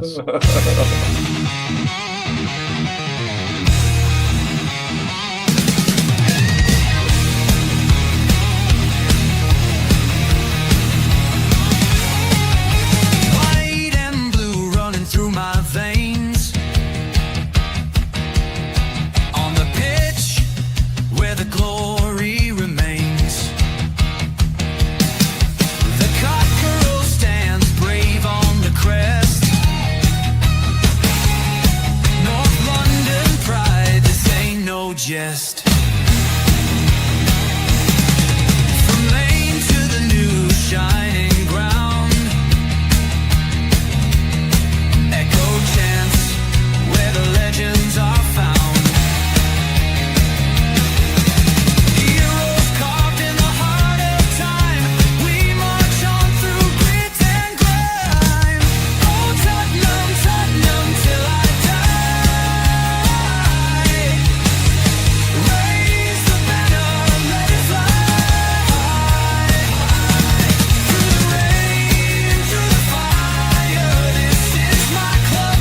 class. White and blue running through my veins. On the pitch where the glory remains. The cockerel stands brave on the crest. North London pride, this ain't no jest. From lane to the new shining ground. Echo chants where the legends are found. Heroes carved in the heart of time. We march on through grit and grime. Oh, Tottenham, Tottenham, till I die. Raise the banner, let it fly. Through the rain, through the fire. This is my club, my only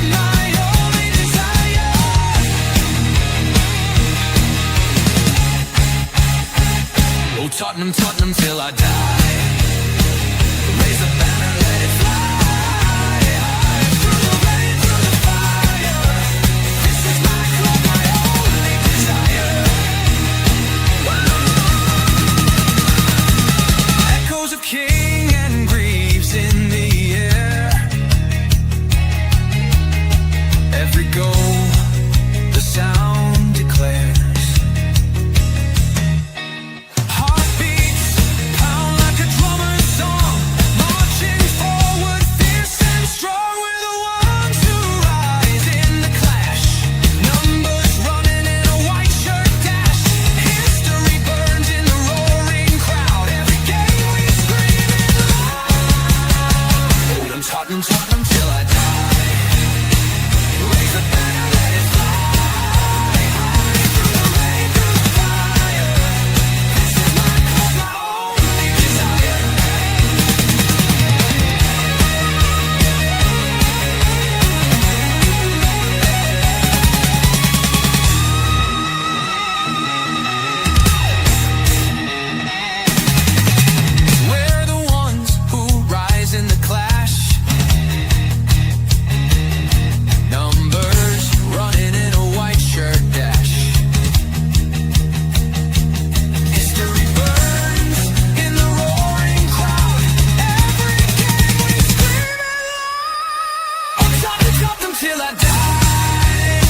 desire. Oh, Tottenham, Tottenham, till I die. Raise the banner, let it fly. Through the rain, through the fire. This is my club, my only desire. Echoes of King and Greaves in the air. Every goal, the sound declares. Heartbeats pound like a drummer's song, marching forward, fierce and strong. We're the ones who rise in the clash. Numbers running in a white shirt dash. History burns in the roaring crowd. Every game we scream it loud. I'm Tottenham, Tottenham till I die. Raise the banner, let it fly. Through the rain, through the fire. This is my club, my only desire. We're the ones who rise in the clash. Numbers running in a white shirt dash. History burns in the roaring crowd. Every game we scream it loud. I'm Tottenham, Tottenham till I die.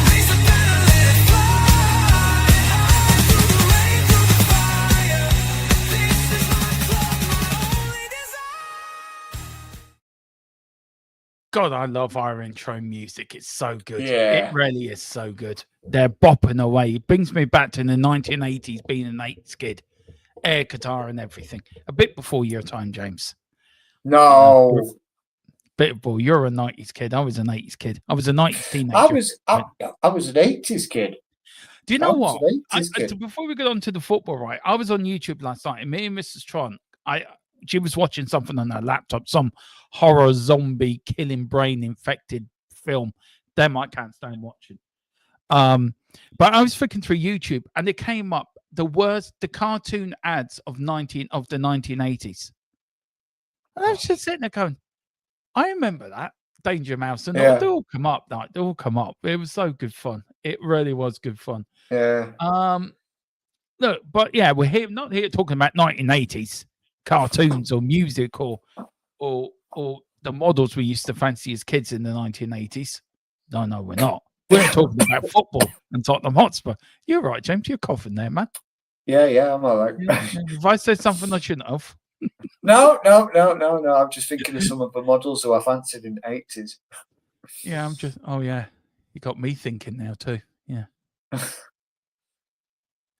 Raise the banner, let it fly. Through the rain, through the fire. This is my club, my only desire. God, I love our intro music. It's so good. Yeah. It really is so good. They're bopping away. It brings me back to the 1980s, being an 80s kid. Air guitar and everything. A bit before your time, James. No, Bit before. You're a 90s kid. I was an 80s kid. I was a 90s teenager. I was an 80s kid. Do you I know was what? an 80s kid. Before we get on to the football, right? I was on YouTube last night, and me and Mrs. Tron, she was watching something on her laptop, some horror zombie killing brain infected film. Damn, I can't stand watching. But I was flicking through YouTube, and it came up the cartoon ads of the 1980s. And I was just sitting there going, I remember that Danger Mouse, and Yeah. they all come up. Like, they all come up. It was so good fun. It really was good fun. Yeah. Look, but yeah, we're here not here talking about 1980s cartoons or music or the models we used to fancy as kids in the 1980s. No, we're not. We're talking about football and Tottenham Hotspur. You're right, James. You're coughing there, man. Yeah, I'm all right. If I said something I shouldn't have. No. I'm just thinking of some of the models who I fancied in the 80s. Yeah, I'm just. Oh yeah, you got me thinking now too. Yeah.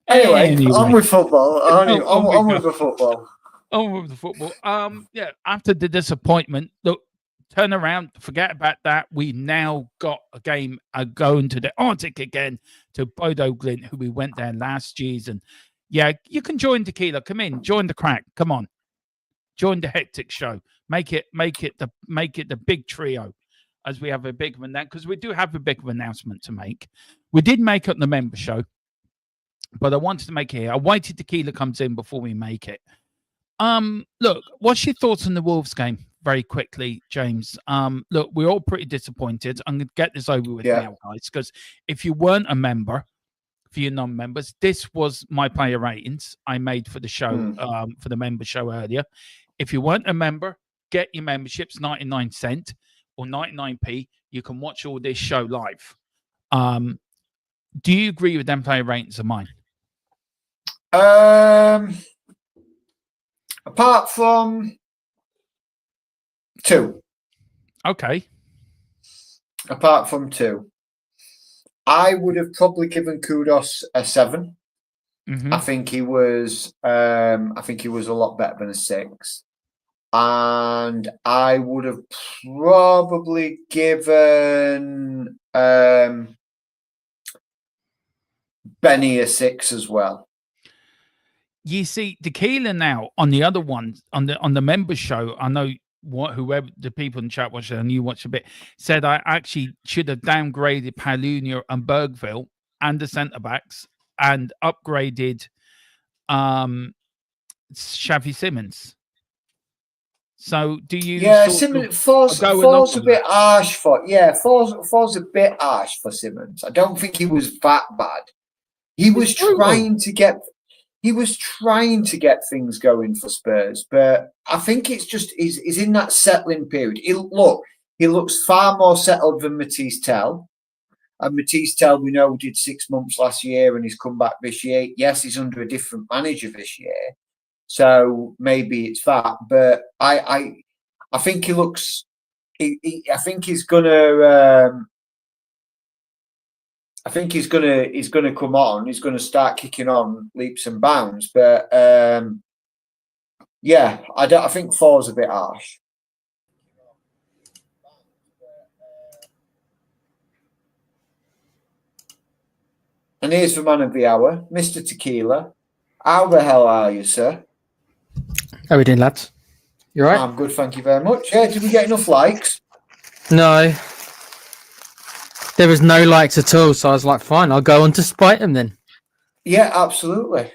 Anyway, on with football. On with go. the football. On with the football. Yeah. After the disappointment, look, turn around, forget about that. We now got a game going to the Arctic again to Bodo Glint, who we went there last season. Yeah, you can join Tequila. Come in, join the crack. Come on, join the hectic show. Make it the big trio. as we have a big of an because we do have a big of an announcement to make. We did make it the member show, but I wanted to make it here. I waited Tequila comes in before we make it. Look, what's your thoughts on the Wolves game? Very quickly, James. Look, we're all pretty disappointed. I'm going to get this over with now, guys, because if you weren't a member, for your non-members, this was my player ratings I made for the show, for the member show earlier. If you weren't a member, get your memberships, 99 cents or 99p. You can watch all this show live. Do you agree with them player ratings of mine? Apart from 2. Okay. Apart from 2. I would have probably given Kudos a 7. I think he was a lot better than a 6. And I would have probably given Benny a 6 as well. You see, Tequila now on the other one, on the member show, I know whoever the people in the chat watched it and you watched a bit, said I actually should have downgraded Palunia and Bergville and the centre backs and upgraded Xavi Simons. So do you? Yeah, Simmons. Four's a bit harsh for. Yeah, Four's a bit harsh for Simmons. I don't think he was that bad. He was trying to get things going for Spurs, but I think it's just he's in that settling period. He looks far more settled than Matisse Tell. And Matisse Tell, we know, did 6 months last year and he's come back this year. Yes, he's under a different manager this year, so maybe it's that. But I think he looks. I think he's gonna. I think he's gonna come on. He's gonna start kicking on leaps and bounds. But yeah, I think 4's a bit harsh. And here's the man of the hour, Mr. Tequila. How the hell are you, sir? How are we doing, lads? You all right? I'm good, thank you very much. Yeah, did we get enough likes? No. There was no likes at all, so I was like, fine, I'll go on to spite them then. Yeah, absolutely.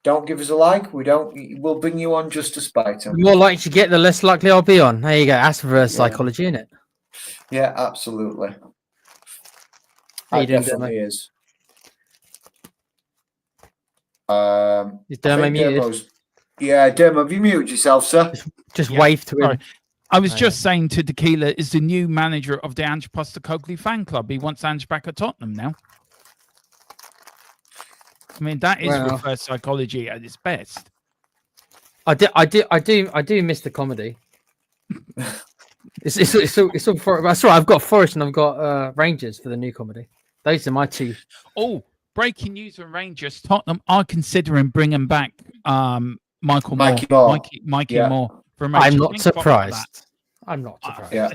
Don't give us a like. We'll bring you on just to spite them. The more likes you get, the less likely I'll be on. There you go. That's reverse psychology, isn't it? Yeah, absolutely. How you doing, definitely Dermo? is. Is Dermo muted? Yeah, Dermo, have you muted yourself, sir? Just wave to him. Sorry. I was just saying to Tequila is the new manager of the Ange Postecoglou fan club. He wants Ange back at Tottenham now. I mean, that is reverse psychology at its best. I do miss the comedy. It's all for. That's right. I've got Forest and I've got Rangers for the new comedy. Those are my two. Oh, breaking news from Rangers. Tottenham are considering bringing back Mikey Moore. I'm not surprised. I'm not surprised. Yeah.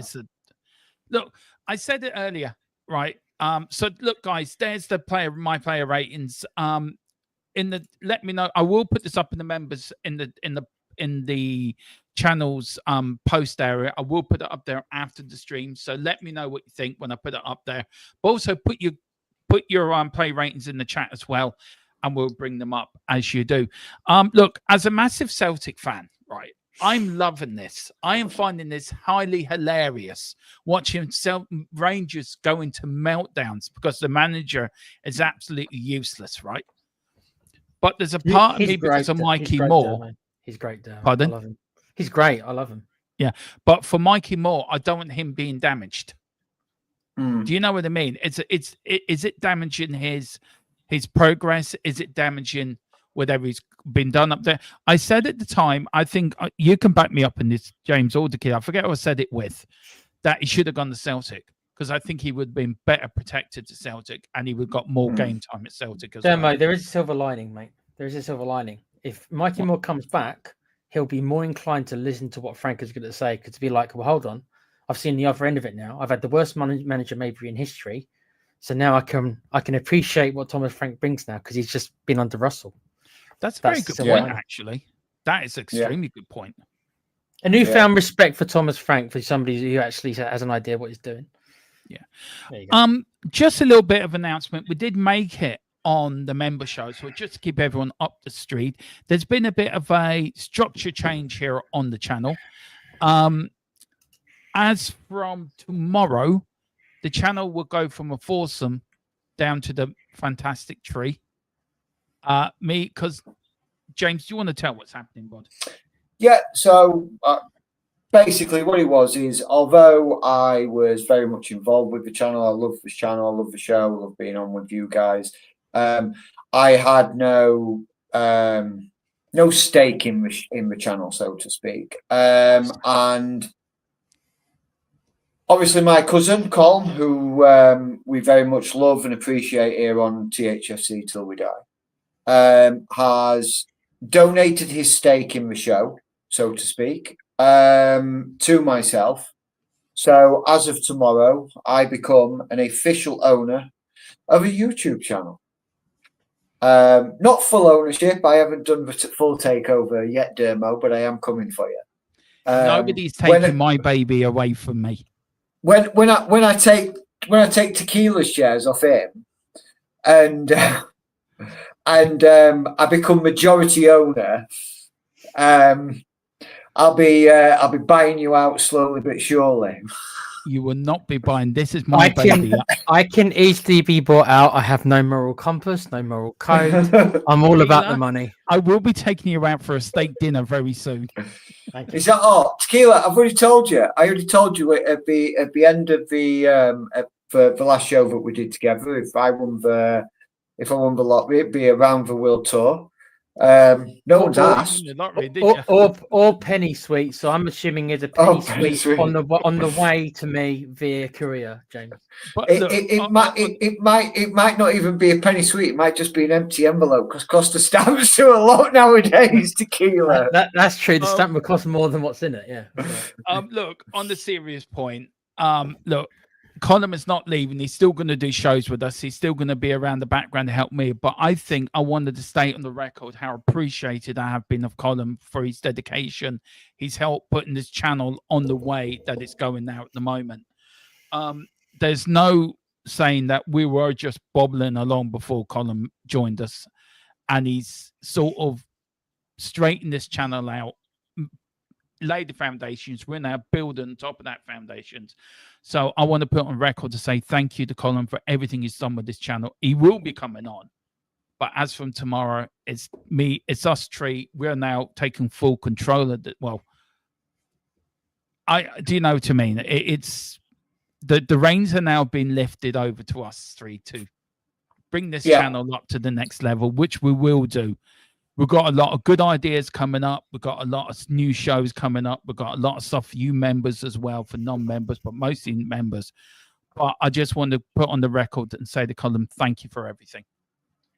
Look, I said it earlier, right? So look, guys, there's my player ratings. Let me know. I will put this up in the members in the channel's post area. I will put it up there after the stream. So let me know what you think when I put it up there. But also put your play ratings in the chat as well, and we'll bring them up as you do. Look, as a massive Celtic fan, right? I'm loving this. I am finding this highly hilarious. Watching Rangers go into meltdowns because the manager is absolutely useless, right? But there's a part of me because of Mikey Moore. He's great, Dermo. Pardon? I love him. He's great. I love him. Yeah, but for Mikey Moore, I don't want him being damaged. Mm. Do you know what I mean? Is it damaging his progress? Is it damaging whatever he's been done up there? I said at the time, I think you can back me up in this, James or the kid. I forget who I said it with, that he should have gone to Celtic because I think he would have been better protected to Celtic and he would have got more game time at Celtic as Dermo, well. there is a silver lining, mate. There is a silver lining. If Mikey Moore comes back, he'll be more inclined to listen to what Frank is going to say, because to be like, well, hold on, I've seen the other end of it now. I've had the worst manager maybe in history, so now I can appreciate what Thomas Frank brings now because he's just been under Russell. That's a very good point, actually. That is an extremely good point. A newfound respect for Thomas Frank, for somebody who actually has an idea what he's doing. Yeah. There you go. Just a little bit of announcement. We did make it on the member show, so just to keep everyone up the street, there's been a bit of a structure change here on the channel. As from tomorrow, the channel will go from a foursome down to the fantastic tree. Because James, do you want to tell what's happening, bud? Yeah, so basically what it was is, although I was very much involved with the channel, I love this channel, I love the show, I love being on with you guys. I had no stake in the channel, so to speak. And obviously my cousin, Colm, who we very much love and appreciate here on THFC Till We Die, has donated his stake in the show, so to speak, to myself. So as of tomorrow, I become an official owner of a YouTube channel. Not full ownership. I haven't done the full takeover yet, Dermo, but I am coming for you. Nobody's taking my baby away from me. When I take Tequila's shares off him, and I become majority owner, I'll be buying you out slowly but surely. You will not be buying. This is my baby. I can easily be bought out. I have no moral compass, no moral code. I'm all about the money. I will be taking you out for a steak dinner very soon. Thank you. Is that all? Tequila, I've already told you. I already told you at the end of the last show that we did together. If I won the lottery, it'd be around the world tour. No one's asked. Or penny sweet. So I'm assuming it's a penny sweet on the way to me via courier, James. But it might not even be a penny sweet. It might just be an empty envelope, because cost of stamps are a lot nowadays. Tequila. That's true. The stamp will cost more than what's in it. Yeah. Look, on the serious point. Look, Colin is not leaving. He's still going to do shows with us. He's still going to be around the background to help me. But I think I wanted to state on the record how appreciated I have been of Colin for his dedication. His help putting this channel on the way that it's going now at the moment. There's no saying that we were just bobbling along before Colin joined us. And he's sort of straightened this channel out, laid the foundations. We're now building on top of that foundations. So I want to put on record to say thank you to Colin for everything he's done with this channel. He will be coming on, but as from tomorrow, it's me, it's us three. We're now taking full control of it. Well, do you know what I mean? It's the reins are now being lifted over to us three to bring this channel up to the next level, which we will do. We've got a lot of good ideas coming up. We've got a lot of new shows coming up. We've got a lot of stuff for you members as well, for non-members, but mostly members. But I just want to put on the record and say to Colin, thank you for everything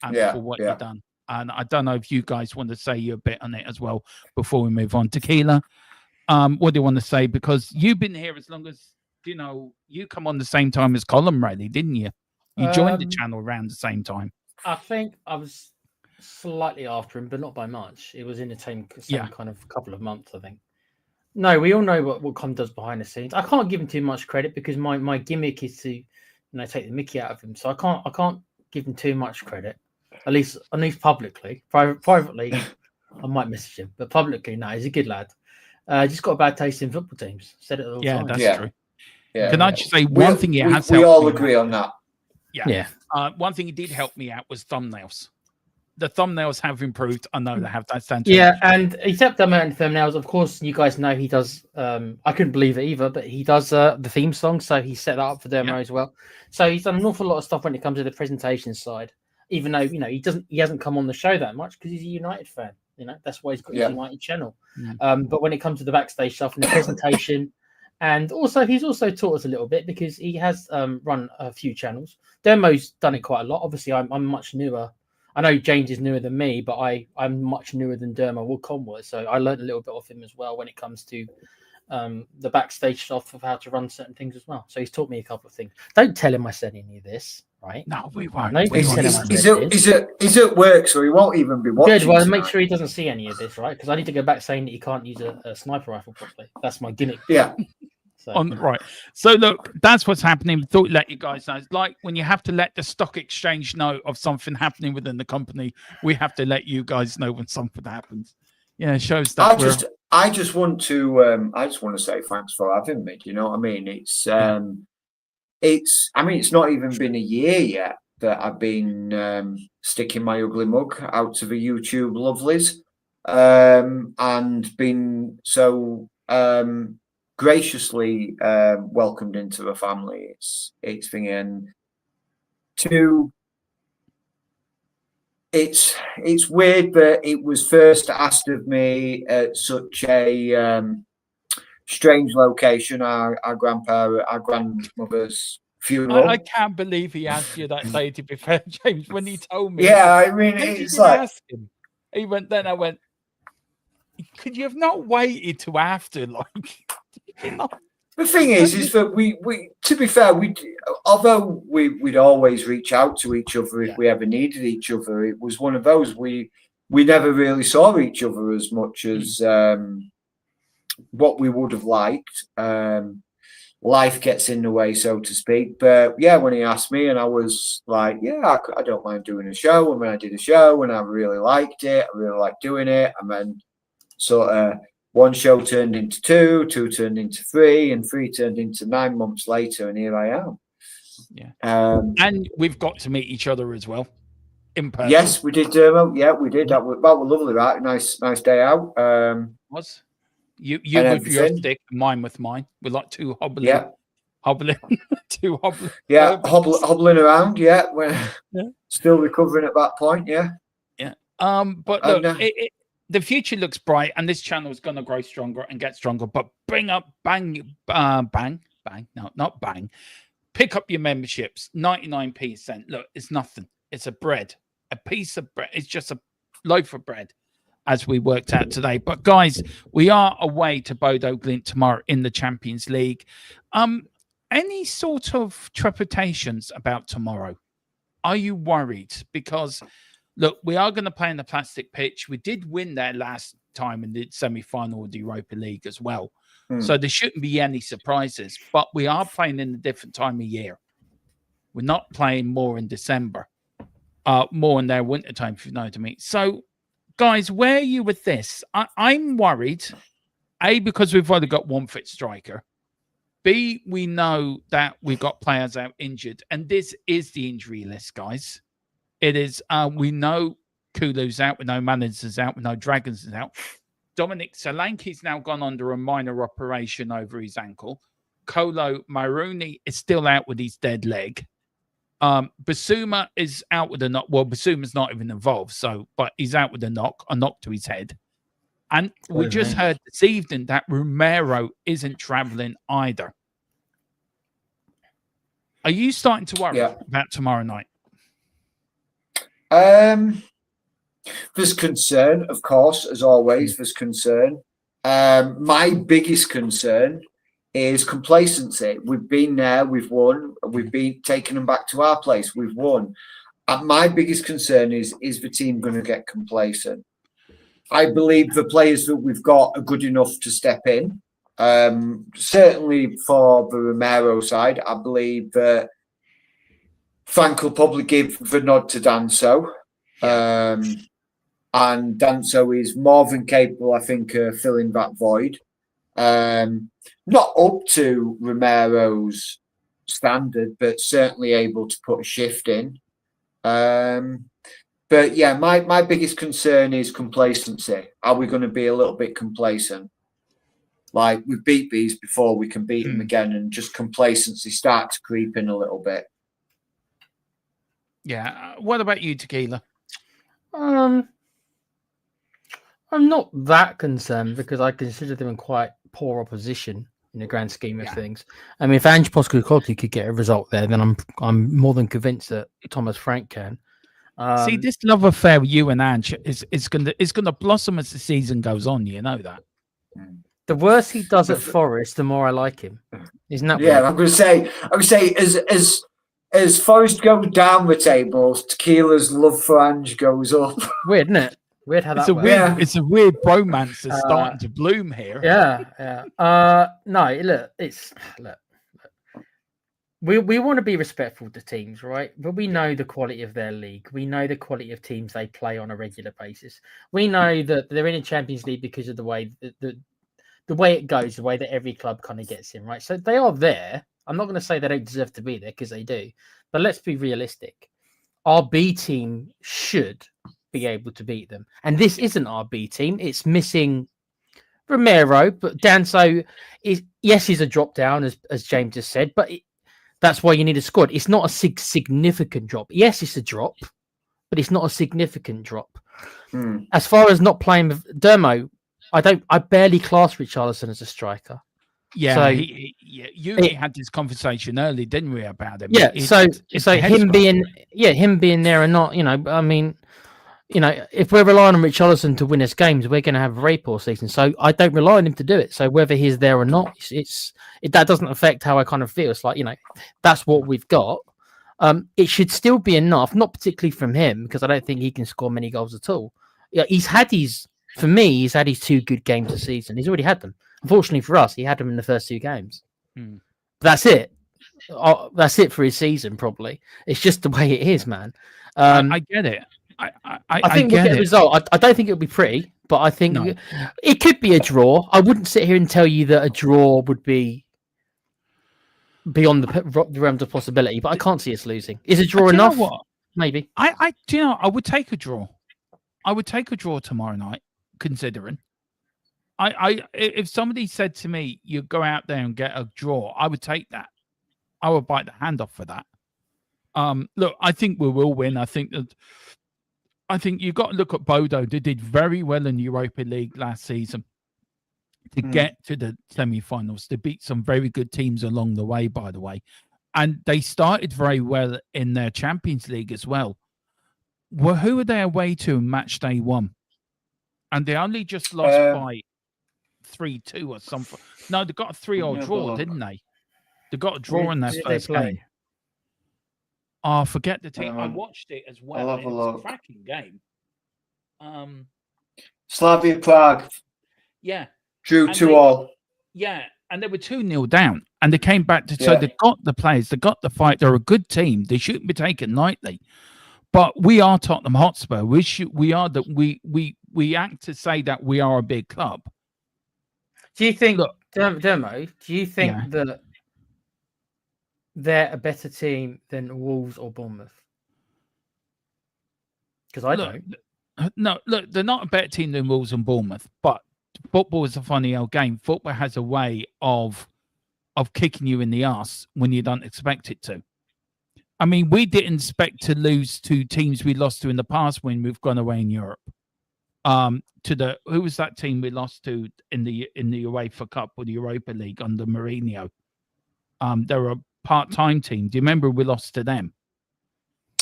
and for what you've done. And I don't know if you guys want to say you a bit on it as well before we move on. Tequila, what do you want to say? Because you've been here as long as, you come on the same time as Colin, really, didn't you? You joined the channel around the same time. I think I was slightly after him, but not by much. It was in the same kind of couple of months, I think. No, we all know what Con does behind the scenes. I can't give him too much credit because my gimmick is to take the mickey out of him. So I can't give him too much credit. At least publicly. Privately, I might message him, but publicly, no, he's a good lad. Just got a bad taste in football teams. Said it all the time. That's true. Yeah, Can I just say one thing he has? We all agree on that. Yeah. One thing he did help me out was thumbnails. The thumbnails have improved. I know they have. That's fantastic. Yeah, and he's helped them out in thumbnails. Of course, you guys know he does. I couldn't believe it either, but he does the theme song, so he set that up for Dermo as well. So he's done an awful lot of stuff when it comes to the presentation side. Even though he hasn't come on the show that much because he's a United fan. That's why he's got his United channel. But when it comes to the backstage stuff and the presentation, and also he's also taught us a little bit because he has run a few channels. Dermo's done it quite a lot. Obviously, I'm much newer. I know James is newer than me, but I'm much newer than Dermo or Con was. So I learned a little bit off him as well when it comes to the backstage stuff of how to run certain things as well. So he's taught me a couple of things. Don't tell him I said any of this. right? No, we won't. Nobody We said won't. anything. He's at work, so he won't even be watching. Good. Well, make tonight. sure he doesn't see any of this, right? Because I need to go back saying that he can't use a sniper rifle properly. That's my gimmick. Yeah. So, Right. So look, that's what's happening. Thought we'd let you guys know. It's like when you have to let the stock exchange know of something happening within the company, we have to let you guys know when something happens. Yeah, it shows that I just want to say thanks for having me. Do you know what I mean? It's not even been a year yet that I've been sticking my ugly mug out to the YouTube lovelies, and been so graciously welcomed into the family. It's been it's weird that it was first asked of me at such a strange location, our grandmother's funeral. I can't believe he asked you that day, to be fair, James, when he told me. Yeah, I mean, When it's did you like, ask him? He went, then I went, could you have not waited to after? Like, did you not? the thing is that we to be fair, although we'd always reach out to each other if we ever needed each other, it was one of those we never really saw each other as much as what we would have liked. Life gets in the way, so to speak. But yeah, when he asked me, and I was like, yeah, I don't mind doing a show. And when I did a show, and I really liked it, I really liked doing it. And then sort of one show turned into two turned into three, and three turned into 9 months later, and here I am. Yeah. And we've got to meet each other as well in person. yes, we did. Yeah, we did. That was lovely. Right, nice day out. Was you and with your everything. stick, mine with mine. We're like two hobbling, Yeah, two hobbling. yeah, hobbling around. Yeah, we're Yeah. still recovering at that point. Yeah. Yeah. But look, the future looks bright, and this channel is going to grow stronger and get stronger. But bang. No, not bang. Pick up your memberships. 99p cent. Look, it's nothing. It's a piece of bread. It's just a loaf of bread, as we worked out today. But guys, we are away to Bodo Glint tomorrow in the Champions League. Any sort of trepidations about tomorrow? Are you worried? Because look, we are going to play in the plastic pitch. We did win there last time in the semi-final of the Europa League as well. So there shouldn't be any surprises. But we are playing in a different time of year. We're not playing more in December. More in their winter time, if you know what I mean. So, guys, where are you with this? I'm worried. A, because we've only got one fit striker. B, we know that we've got players out injured. And this is the injury list, guys. It is, we know Kulu's out, we know Manners is out, we know Dragons is out. Dominic Solanke's now gone under a minor operation over his ankle. Kolo Maruni is still out with his dead leg. Basuma is out with a knock. Well, Basuma's not even involved, but he's out with a knock to his head. And we just heard this evening that Romero isn't traveling either. Are you starting to worry about tomorrow night? There's concern, of course, as always. There's concern. My biggest concern is complacency. We've been there, we've won, we've been taking them back to our place, we've won. And my biggest concern is the team going to get complacent? I believe the players that we've got are good enough to step in. Certainly for the Romero side, I believe that Frank will probably give the nod to Danso. And Danso is more than capable, I think, of filling that void. Not up to Romero's standard, but certainly able to put a shift in. But yeah, my biggest concern is complacency. Are we going to be a little bit complacent? Like, we beat these before, we can beat them again, and just complacency start to creep in a little bit. Yeah. What about you, Tequila? I'm not that concerned because I consider them in quite poor opposition in the grand scheme of things. I mean, if Ange Postecoglou could get a result there, then I'm more than convinced that Thomas Frank can. See, this love affair with you and Ange is gonna blossom as the season goes on. You know that. The worse he does at Forest, the more I like him. Isn't that? Yeah, weird? I would say, as as Forest goes down the tables, Tequila's love for Ange goes up. Weird, isn't it? Weird how It's that a works. weird, Yeah. it's a weird bromance that's starting to bloom here. Yeah. No, look. We want to be respectful to teams, right? But we know the quality of their league. We know the quality of teams they play on a regular basis. We know that they're in a Champions League because of the way the way it goes, the way that every club kind of gets in, right? So they are there. I'm not going to say they don't deserve to be there because they do. But let's be realistic. Our B team should be able to beat them. And this isn't our B team. It's missing Romero, but Danso he's a drop down, as James just said, but that's why you need a squad. It's not a significant drop. Yes, it's a drop, but it's not a significant drop. As far as not playing with Dermo, I barely class Richarlison as a striker. Yeah, so, you had this conversation early, didn't we, about him? Yeah, it's him being there or not, I mean, if we're relying on Richarlison to win us games, we're going to have a very poor season. So I don't rely on him to do it. So whether he's there or not, that doesn't affect how I kind of feel. It's like, that's what we've got. It should still be enough, not particularly from him, because I don't think he can score many goals at all. Yeah, he's had his 2 good games a season. He's already had them. Unfortunately for us, he had them in the first 2 games. But that's it. That's it for his season, probably. It's just the way it is, man. I get it. I think we'll get a result. I don't think it'll be pretty, but I think it could be a draw. I wouldn't sit here and tell you that a draw would be beyond the realms of possibility, but I can't see us losing. Is a draw enough? Maybe. I would take a draw. I would take a draw tomorrow night, considering. If somebody said to me, you go out there and get a draw, I would take that. I would bite the hand off for that. Look, I think we will win. I think you've got to look at Bodo. They did very well in the Europa League last season to get to the semi-finals. They beat some very good teams along the way, by the way. And they started very well in their Champions League as well. Well, who were they away to in match day 1? And they only just lost by 3-2 or something. No, they got a 3-0 draw, didn't they? They got a draw in their first game. Oh, forget the team. I watched it as well. It was a cracking game. Slavia Prague. Yeah. Drew 2-2. Yeah, and they were 2-0 down. And they came back to so they got the players, they got the fight. They're a good team. They shouldn't be taken lightly. But we are Tottenham Hotspur. We act to say that we are a big club. Do you think, Dermo, do you think that they're a better team than Wolves or Bournemouth? Because I don't. No, look, they're not a better team than Wolves and Bournemouth, but football is a funny old game. Football has a way of kicking you in the arse when you don't expect it to. I mean, we didn't expect to lose to teams we lost to in the past when we've gone away in Europe. Who was that team we lost to in the UEFA Cup or the Europa League under Mourinho? They were a part-time team. Do you remember we lost to them?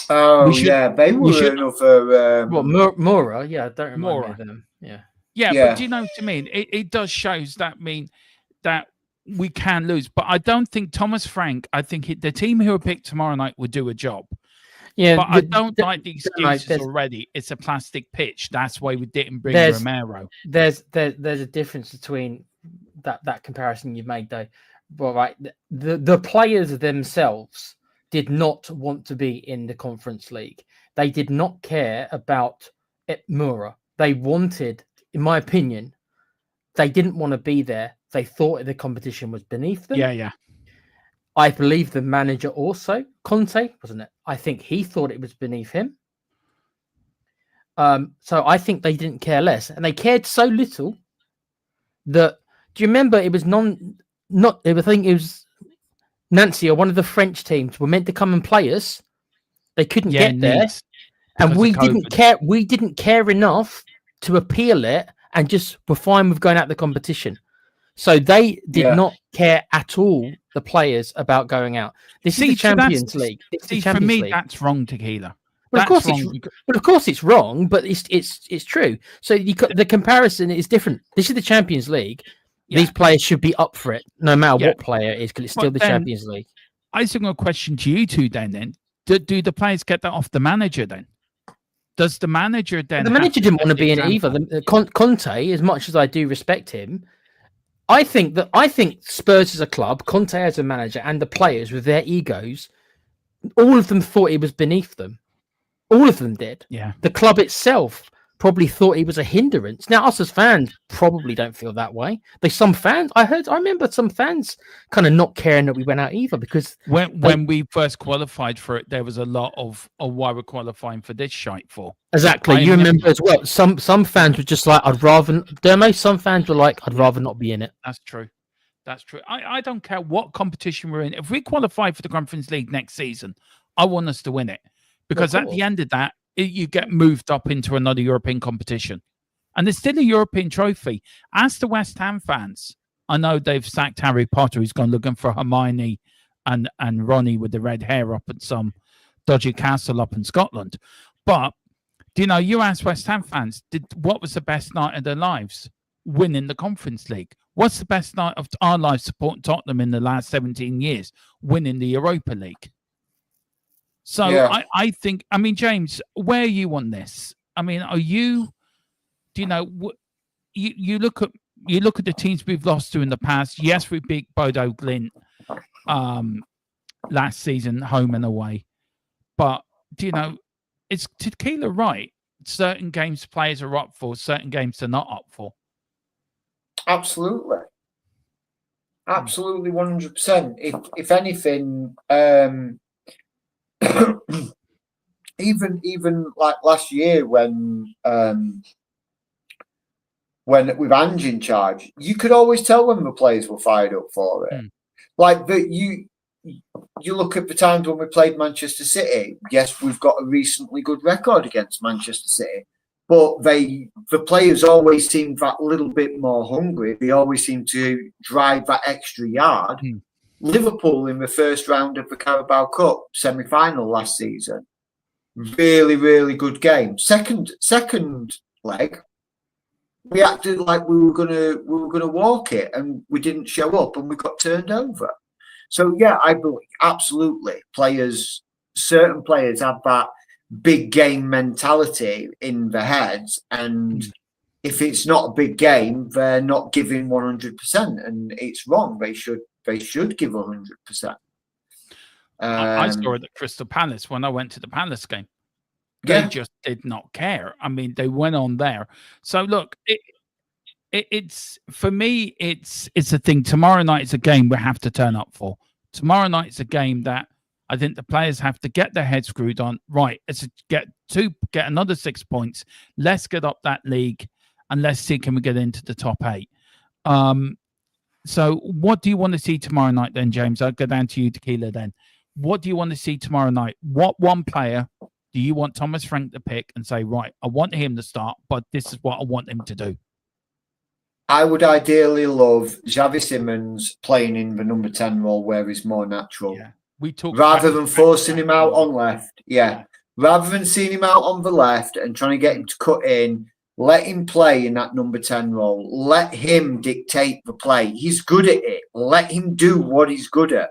Oh, they were another... Mora? Yeah, I don't remember them. Yeah, but do you know what I mean? It does shows that that we can lose. But I don't think Thomas Frank, I think the team who are picked tomorrow night will do a job. Yeah, but I don't like the excuses already. It's a plastic pitch. That's why we didn't bring Romero. There's a difference between that comparison you've made, though. Well, right, the players themselves did not want to be in the Conference League. They did not care about Mura. They wanted, in my opinion, they didn't want to be there. They thought the competition was beneath them. Yeah. I believe the manager also, Conte, wasn't it? I think he thought it was beneath him. So I think they didn't care less. And they cared so little that, do you remember it was I think it was Nancy or one of the French teams were meant to come and play us. They couldn't get there. And we didn't care. We didn't care enough to appeal it and just were fine with going out the competition. So they did not care at all, the players, about going out. This is the Champions League. For me, that's wrong, Tequila. Well, of course it's wrong, but it's true. So the comparison is different. This is the Champions League. Yeah. These players should be up for it, no matter what player it is, because it's still the Champions League. I think a question to you two then. Do the players get that off the manager then? Does the manager then? The manager didn't want to be in it either. Conte, as much as I do respect him, I think Spurs as a club, Conte as a manager, and the players with their egos, all of them thought he was beneath them. All of them did. Yeah. The club itself probably thought he was a hindrance. Now, us as fans probably don't feel that way. There's some fans. I remember some fans kind of not caring that we went out either because when we first qualified for it, there was a lot of why we're qualifying for this shite for. Exactly. You remember as well. Some fans were just like, I'd rather. Dermo, some fans were like, I'd rather not be in it. That's true. That's true. I don't care what competition we're in. If we qualify for the Conference League next season, I want us to win it because at the end of that, you get moved up into another European competition. And there's still a European trophy. As the West Ham fans, I know they've sacked Harry Potter, who's gone looking for Hermione and Ronnie with the red hair up at some dodgy castle up in Scotland. But, you ask West Ham fans, what was the best night of their lives? Winning the Conference League. What's the best night of our lives supporting Tottenham in the last 17 years? Winning the Europa League. So yeah. I think, James, where are you on this? Are you, you look at the teams we've lost to in the past. Yes, we beat Bodo Glint last season, home and away. But, it's tequila right. Certain games players are up for, certain games they're not up for. Absolutely. Absolutely 100%. If anything, even like last year when with Ange in charge, you could always tell when the players were fired up for it. Like you look at the times when we played Manchester City. Yes, we've got a recently good record against Manchester City, but the players always seemed that little bit more hungry. They always seem to drive that extra yard. Liverpool in the first round of the Carabao Cup semi-final last season, really, really good game. Second leg, we acted like we were gonna walk it, and we didn't show up, and we got turned over. So yeah, I believe absolutely certain players have that big game mentality in their heads, and if it's not a big game, they're not giving 100%, and it's wrong. They should give 100%. I saw it at Crystal Palace when I went to the Palace game. They just did not care. They went on there. So look, it's for me, it's a thing. Tomorrow night is a game we have to turn up for. Tomorrow night is a game that I think the players have to get their heads screwed on. Right, it's get another 6 points. Let's get up that league, and let's see can we get into the top 8. So what do you want to see tomorrow night then, James? I'll go down to you, Tequila, then. What do you want to see tomorrow night? What one player do you want Thomas Frank to pick and say, right, I want him to start, but this is what I want him to do? I would ideally love Xavi Simons playing in the number 10 role where he's more natural. Yeah. We talk rather than forcing him out on left. Yeah. Rather than seeing him out on the left and trying to get him to cut in, let him play in that number 10 role. Let him dictate the play. He's good at it. Let him do what he's good at.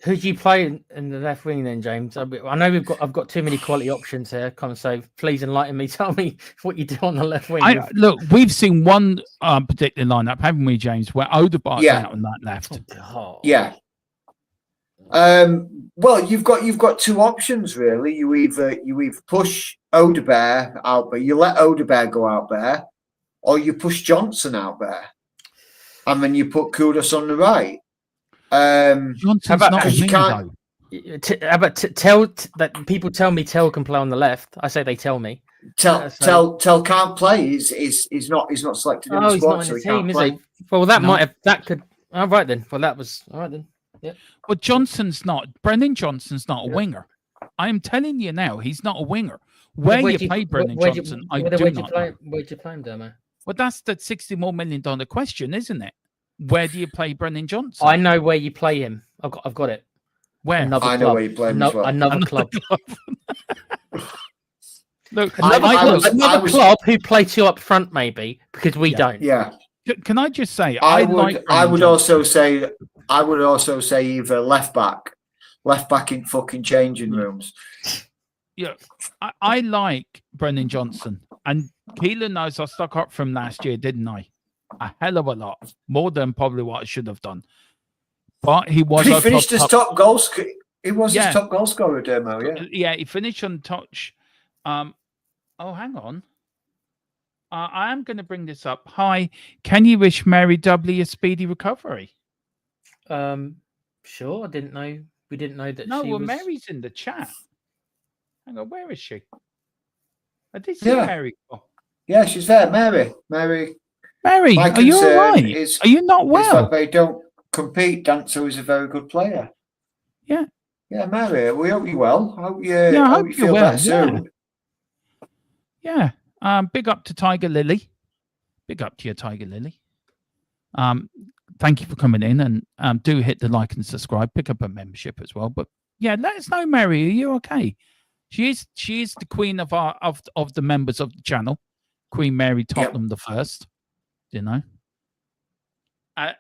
Who do you play in the left wing then, James? I know I've got too many quality options here. So please enlighten me. Tell me what you do on the left wing. Look, we've seen one particular lineup, haven't we, James, where Odegaard's out on that left. Oh. Yeah. Well, you've got two options really. You either push Odegaard out there, you let Odegaard go out there, or you push Johnson out there, and then you put Kudus on the right. Johnson's not a winger, that people tell me Tell can play on the left. I say they tell me. Tell can't play. He's not selected in the squad, he's not in the team, is he? Well, that could. All right then. Well, that was all right then. Yeah. But Brennan Johnson's not a winger. I am telling you now, he's not a winger. Where you play Brennan Johnson, I do not know. Where'd you play him, Dermo? Well, that's the $60 million question, isn't it? Where do you play Brennan Johnson? I know where you play him. I've got it. Where? I know where you play him as well. Another club. Look, another club who play two up front, maybe, because we don't. Yeah. Can I just say, I would also say I would also say either left back in fucking changing rooms. Yeah, I like Brennan Johnson, and Keelan knows I stuck up from last year, didn't I? A hell of a lot, more than probably what I should have done. But he was. He finished his top goal. He was his top goal scorer, Demo. Yeah, yeah, he finished on touch. Oh, hang on. I am going to bring this up. Hi, can you wish Mary W a speedy recovery? Sure. I didn't know. We didn't know that. No, she well, was... Mary's in the chat. Hang on, where is she? I did see Mary. Oh. Yeah, she's there. Mary, are you all right? Are you not well? That they don't compete. Dancer is a very good player. Yeah. Yeah, Mary, we hope you're well. I hope you feel better soon. Yeah. Big up to Tiger Lily. Big up to your Tiger Lily. Thank you for coming in, and do hit the like and subscribe. Pick up a membership as well. But yeah, let us know, Mary. Are you okay? She is the queen of the members of the channel, Queen Mary Tottenham the First. You know,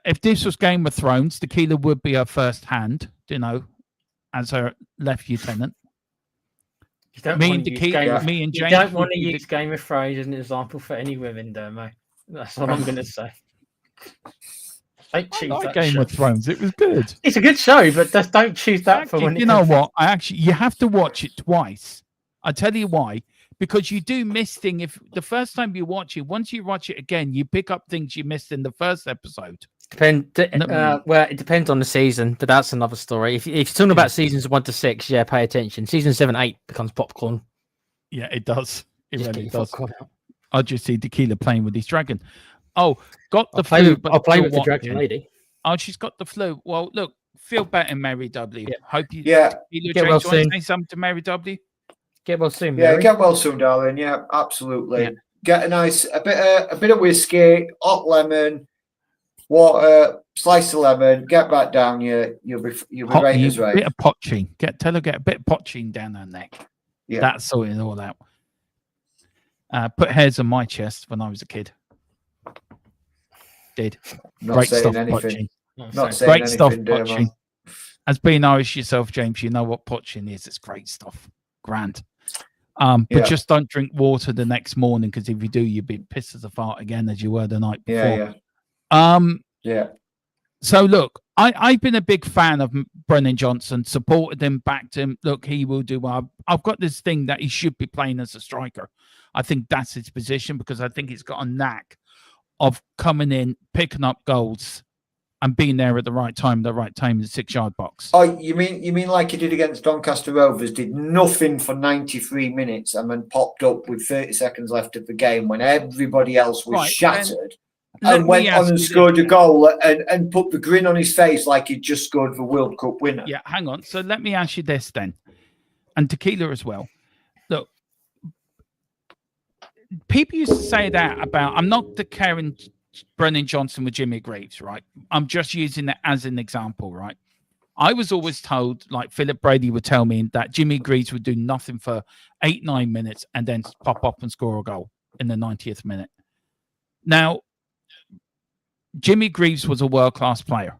if this was Game of Thrones, Tequila would be her first hand. You know, as her left lieutenant. Me and James. You don't want to use Game of Thrones as an example for any women, Dermo. That's what I'm going to say. Don't choose that Game show. of Thrones. It was good. It's a good show, but just don't choose that for when you know what? You have to watch it twice. I tell you why. Because you do miss things. If the first time you watch it, once you watch it again, you pick up things you missed in the first episode. Well, it depends on the season, but that's another story. If you're talking about seasons 1 to 6, yeah, pay attention. Season 7, 8 becomes popcorn. Yeah, it does. It Just really does. I just see Tequila playing with his dragon. Oh, got the flu. flu. I'll play with the dragon lady. Oh, she's got the flu. Well, look, feel better, Mary W. Yeah. Hope you. Yeah. Get well soon. Say something to Mary W. Get well soon, Mary. Yeah, get well soon, darling. Yeah, absolutely. Yeah. Get a bit of whiskey, hot lemon, water, slice of lemon. Get back down. You'll be right as right. A bit of potching. Tell her get a bit of potching down her neck. Yeah, that's sorting it all out. Put hairs on my chest when I was a kid. Did great stuff potching. Not saying great anything, stuff potching. As being Irish yourself, James, you know what potching is. It's great stuff. Grand. But just don't drink water the next morning, because if you do, you'll be pissed as a fart again as you were the night before. Yeah. So look, I've been a big fan of Brennan Johnson, supported him, backed him. Look, he will do well. I've got this thing that he should be playing as a striker. I think that's his position, because I think he's got a knack of coming in, picking up goals, and being there at the right time in the 6-yard box. Oh, you mean like he did against Doncaster Rovers? Did nothing for 93 minutes and then popped up with 30 seconds left of the game when everybody else was shattered, and went on and scored a goal and put the grin on his face like he'd just scored the World Cup winner. Yeah, hang on. So let me ask you this then, and Tequila as well. Look, people used to say that about, I'm not comparing Brennan Johnson with Jimmy Greaves, right? I'm just using it as an example, right? I was always told, like Philip Brady would tell me, that Jimmy Greaves would do nothing for 8-9 minutes and then pop up and score a goal in the 90th minute. Now, Jimmy Greaves was a world-class player.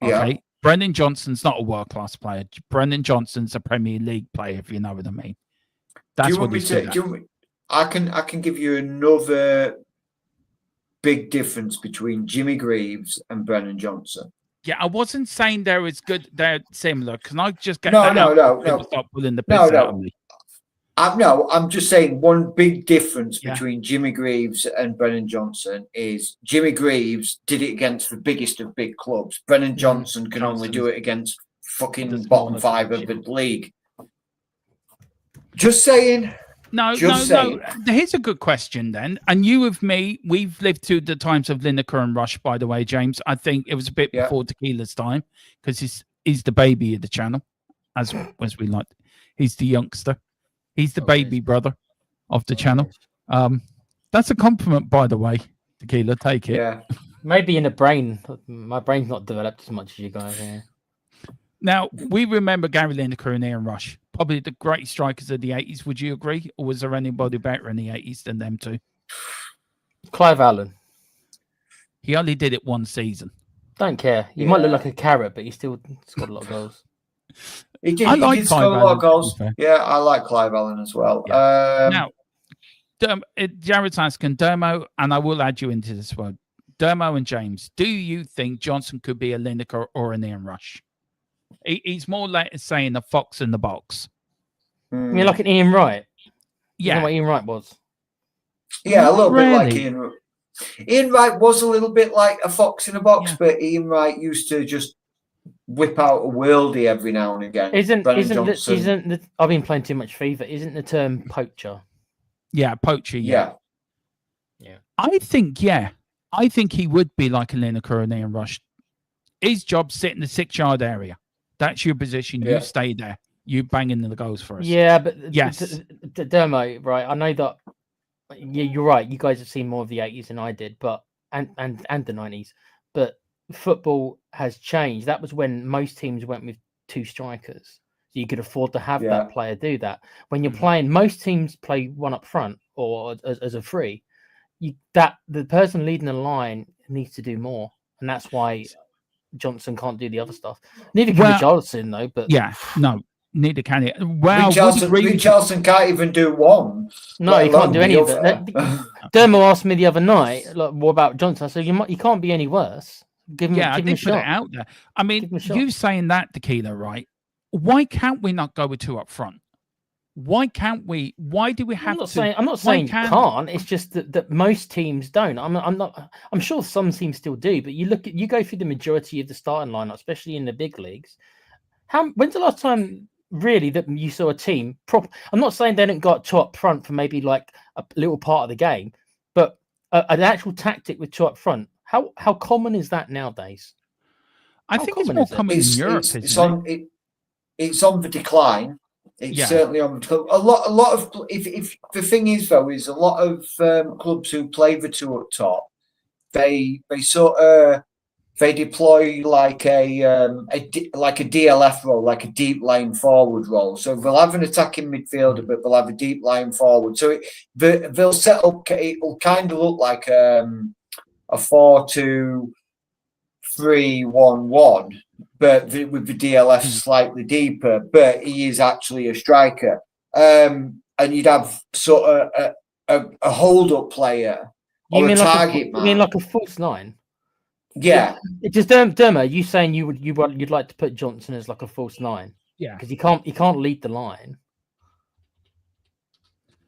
Okay. Yeah. Brennan Johnson's not a world-class player. Brennan Johnson's a Premier League player, if you know what I mean. That's what he's doing. I can give you another big difference between Jimmy Greaves and Brennan Johnson. Yeah, I wasn't saying they're as good. They're similar. Can I just get no. Stop pulling the piss out of me. I'm just saying one big difference between Jimmy Greaves and Brennan Johnson is Jimmy Greaves did it against the biggest of big clubs. Brennan Johnson can only do it against fucking bottom 5 of the league. Just saying. No. Here's a good question then. And you with me, we've lived through the times of Lineker and Rush, by the way, James. I think it was a bit before Tequila's time, because he's the baby of the channel, as we like. He's the youngster. He's the baby brother of the channel. That's a compliment, by the way, Tequila. Take it. Yeah. Maybe in the brain. My brain's not developed as much as you guys. Yeah. Now, we remember Gary Lineker and Ian Rush, probably the great strikers of the 80s. Would you agree? Or was there anybody better in the 80s than them two? Clive Allen. He only did it one season. Don't care. You might look like a carrot, but he still scored a lot of goals. He did, I like he did score a Clive lot of Allen, goals. to be fair. Yeah, I like Clive Allen as well. Now, Jared's asking Dermo, and I will add you into this one. Dermo and James, do you think Johnson could be a Lineker or an Ian Rush? He's more like saying a fox in the box. Hmm. You're like an Ian Wright. You know Yeah, what Ian Wright was? Yeah, a Not little bit like really. Ian. Ian Wright was a little bit like a fox in a box, Yeah. but Ian Wright used to just whip out a worldie every now and again. Isn't Johnson. the, I've been playing too much FIFA. Isn't the term poacher? yeah, poacher. Yeah. I think he would be like a Lineker or an Ian Rush. His job sit in the 6-yard area. That's your position. Yeah. You stay there. You bang in the goals for us. Yeah, but Yes. Dermo, right? I know that. Yeah, you're right. You guys have seen more of the 80s than I did, but and the 90s. But football has changed. That was when most teams went with 2 strikers, so you could afford to have that player do that. When you're playing, most teams play one up front or as a free. The person leading the line needs to do more, and that's why Johnson can't do the other stuff. Neither can Richarlison, though. But neither can he. Well, Richarlison can't even do one. No, he can't do any of it. Dermo asked me the other night, like, what about Johnson? I said, you can't be any worse. Give him I a did shot. put it out there. I mean, you saying that, Tequila, right? Why can't we not go with 2 up front? Why can't we? Why do we have to? I'm not saying you can't. It's just that most teams don't. I'm sure some teams still do, but you go through the majority of the starting lineup, especially in the big leagues. When's the last time really that you saw a team I'm not saying they didn't got 2 up front for maybe like a little part of the game, but an actual tactic with 2 up front. How common is that nowadays? I think it's more common in Europe. It's on the decline. It's certainly on the decline. A lot of if the thing is though is a lot of clubs who play the 2 up top, they deploy like a DLF role, like a deep line forward role. So they'll have an attacking midfielder, but they'll have a deep line forward. So they'll set up. It'll kind of look like a 4-2-3-1-1, but with the DLF slightly deeper. But he is actually a striker, and you'd have sort of a hold-up player or a target man. You mean like a false 9? Yeah. It's just Dermo. You saying you'd like to put Johnson as like a false 9? Yeah, because he can't lead the line.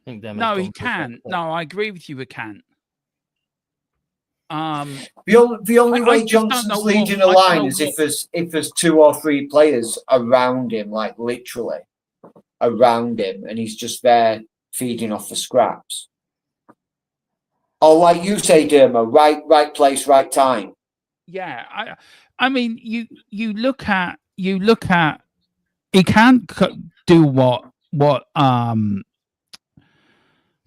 I think no, he can. No, I agree with you. He can. The only way Johnson's leading a line is if there's 2 or 3 players around him, like literally around him, and he's just there feeding off the scraps. Or like you say, Dermo, right place, right time. Yeah, I mean, you look at he can't do what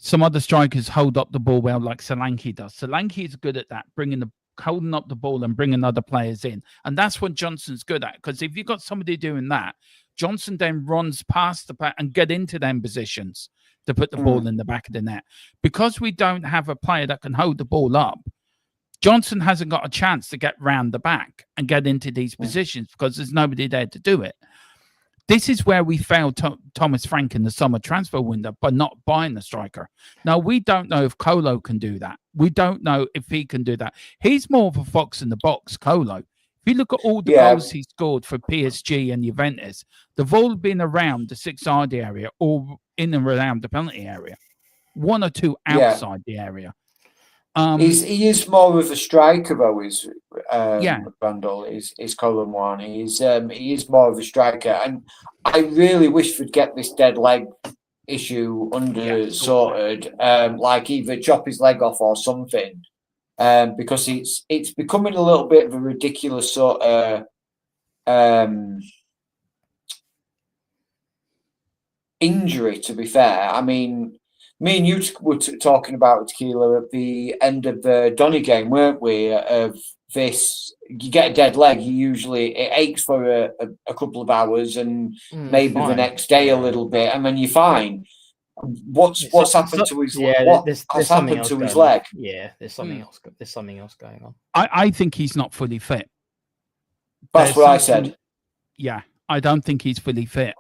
some other strikers hold up the ball well, like Solanke does. Solanke is good at that, holding up the ball and bringing other players in, and that's what Johnson's good at. Because if you've got somebody doing that, Johnson then runs past the back and get into them positions to put the ball in the back of the net. Because we don't have a player that can hold the ball up, Johnson hasn't got a chance to get round the back and get into these positions because there's nobody there to do it. This is where we failed Thomas Frank in the summer transfer window by not buying the striker. Now, we don't know if Kolo can do that. We don't know if he can do that. He's more of a fox in the box, Kolo. If you look at all the goals he scored for PSG and Juventus, they've all been around the 6-yard area or in and around the penalty area. 1 or 2 outside the area. He is more of a striker, though. Randall is Colin Wan. He is more of a striker, and I really wish we'd get this dead leg issue sorted. Like either chop his leg off or something, because it's becoming a little bit of a ridiculous sort of injury. To be fair, I mean. Me and you were talking about Tequila at the end of the Donny game, weren't we? Of this, you get a dead leg. It aches for a couple of hours and maybe the next day a little bit, and then you're fine. What's happened to his leg? What's happened to his leg? Yeah, there's something else. There's something else going on. I think he's not fully fit. That's there's what I something- said. Yeah, I don't think he's fully fit.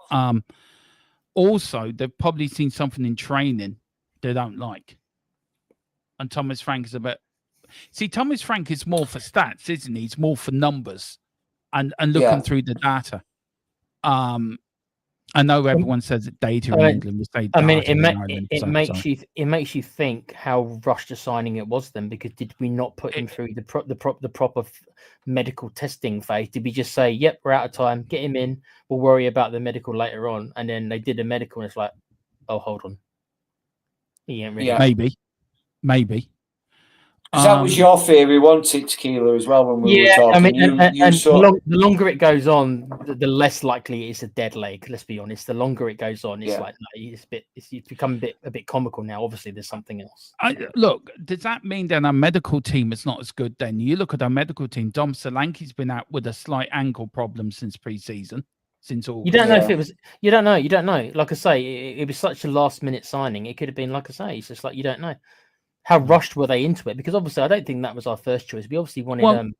Also, they've probably seen something in training they don't like. And Thomas Frank is a bit. See, Thomas Frank is more for stats, isn't he? He's more for numbers and looking Yeah. through the data. I know everyone says it data in I mean- England. We say I mean, data in Ireland, it so- makes so. you think how rushed a signing it was then, because did we not put him through the proper medical testing phase? Did we just say, "Yep, we're out of time, get him in, we'll worry about the medical later on"? And then they did a medical, and it's like, "Oh, hold on, he ain't really." Yeah. Maybe. Because that was your theory, wasn't it, Tequila, as well, when we were talking. I mean, you saw... the longer it goes on, the less likely it's a dead leg. Let's be honest. The longer it goes on, it's like no, it's become a bit comical now. Obviously, there's something else. Look, does that mean then our medical team is not as good? Then you look at our medical team. Dom Solanke's been out with a slight ankle problem since pre-season, since August. You don't know if it was. You don't know. Like I say, it was such a last-minute signing. It could have been, like I say, it's just like you don't know. How rushed were they into it? Because obviously, I don't think that was our first choice. We obviously wanted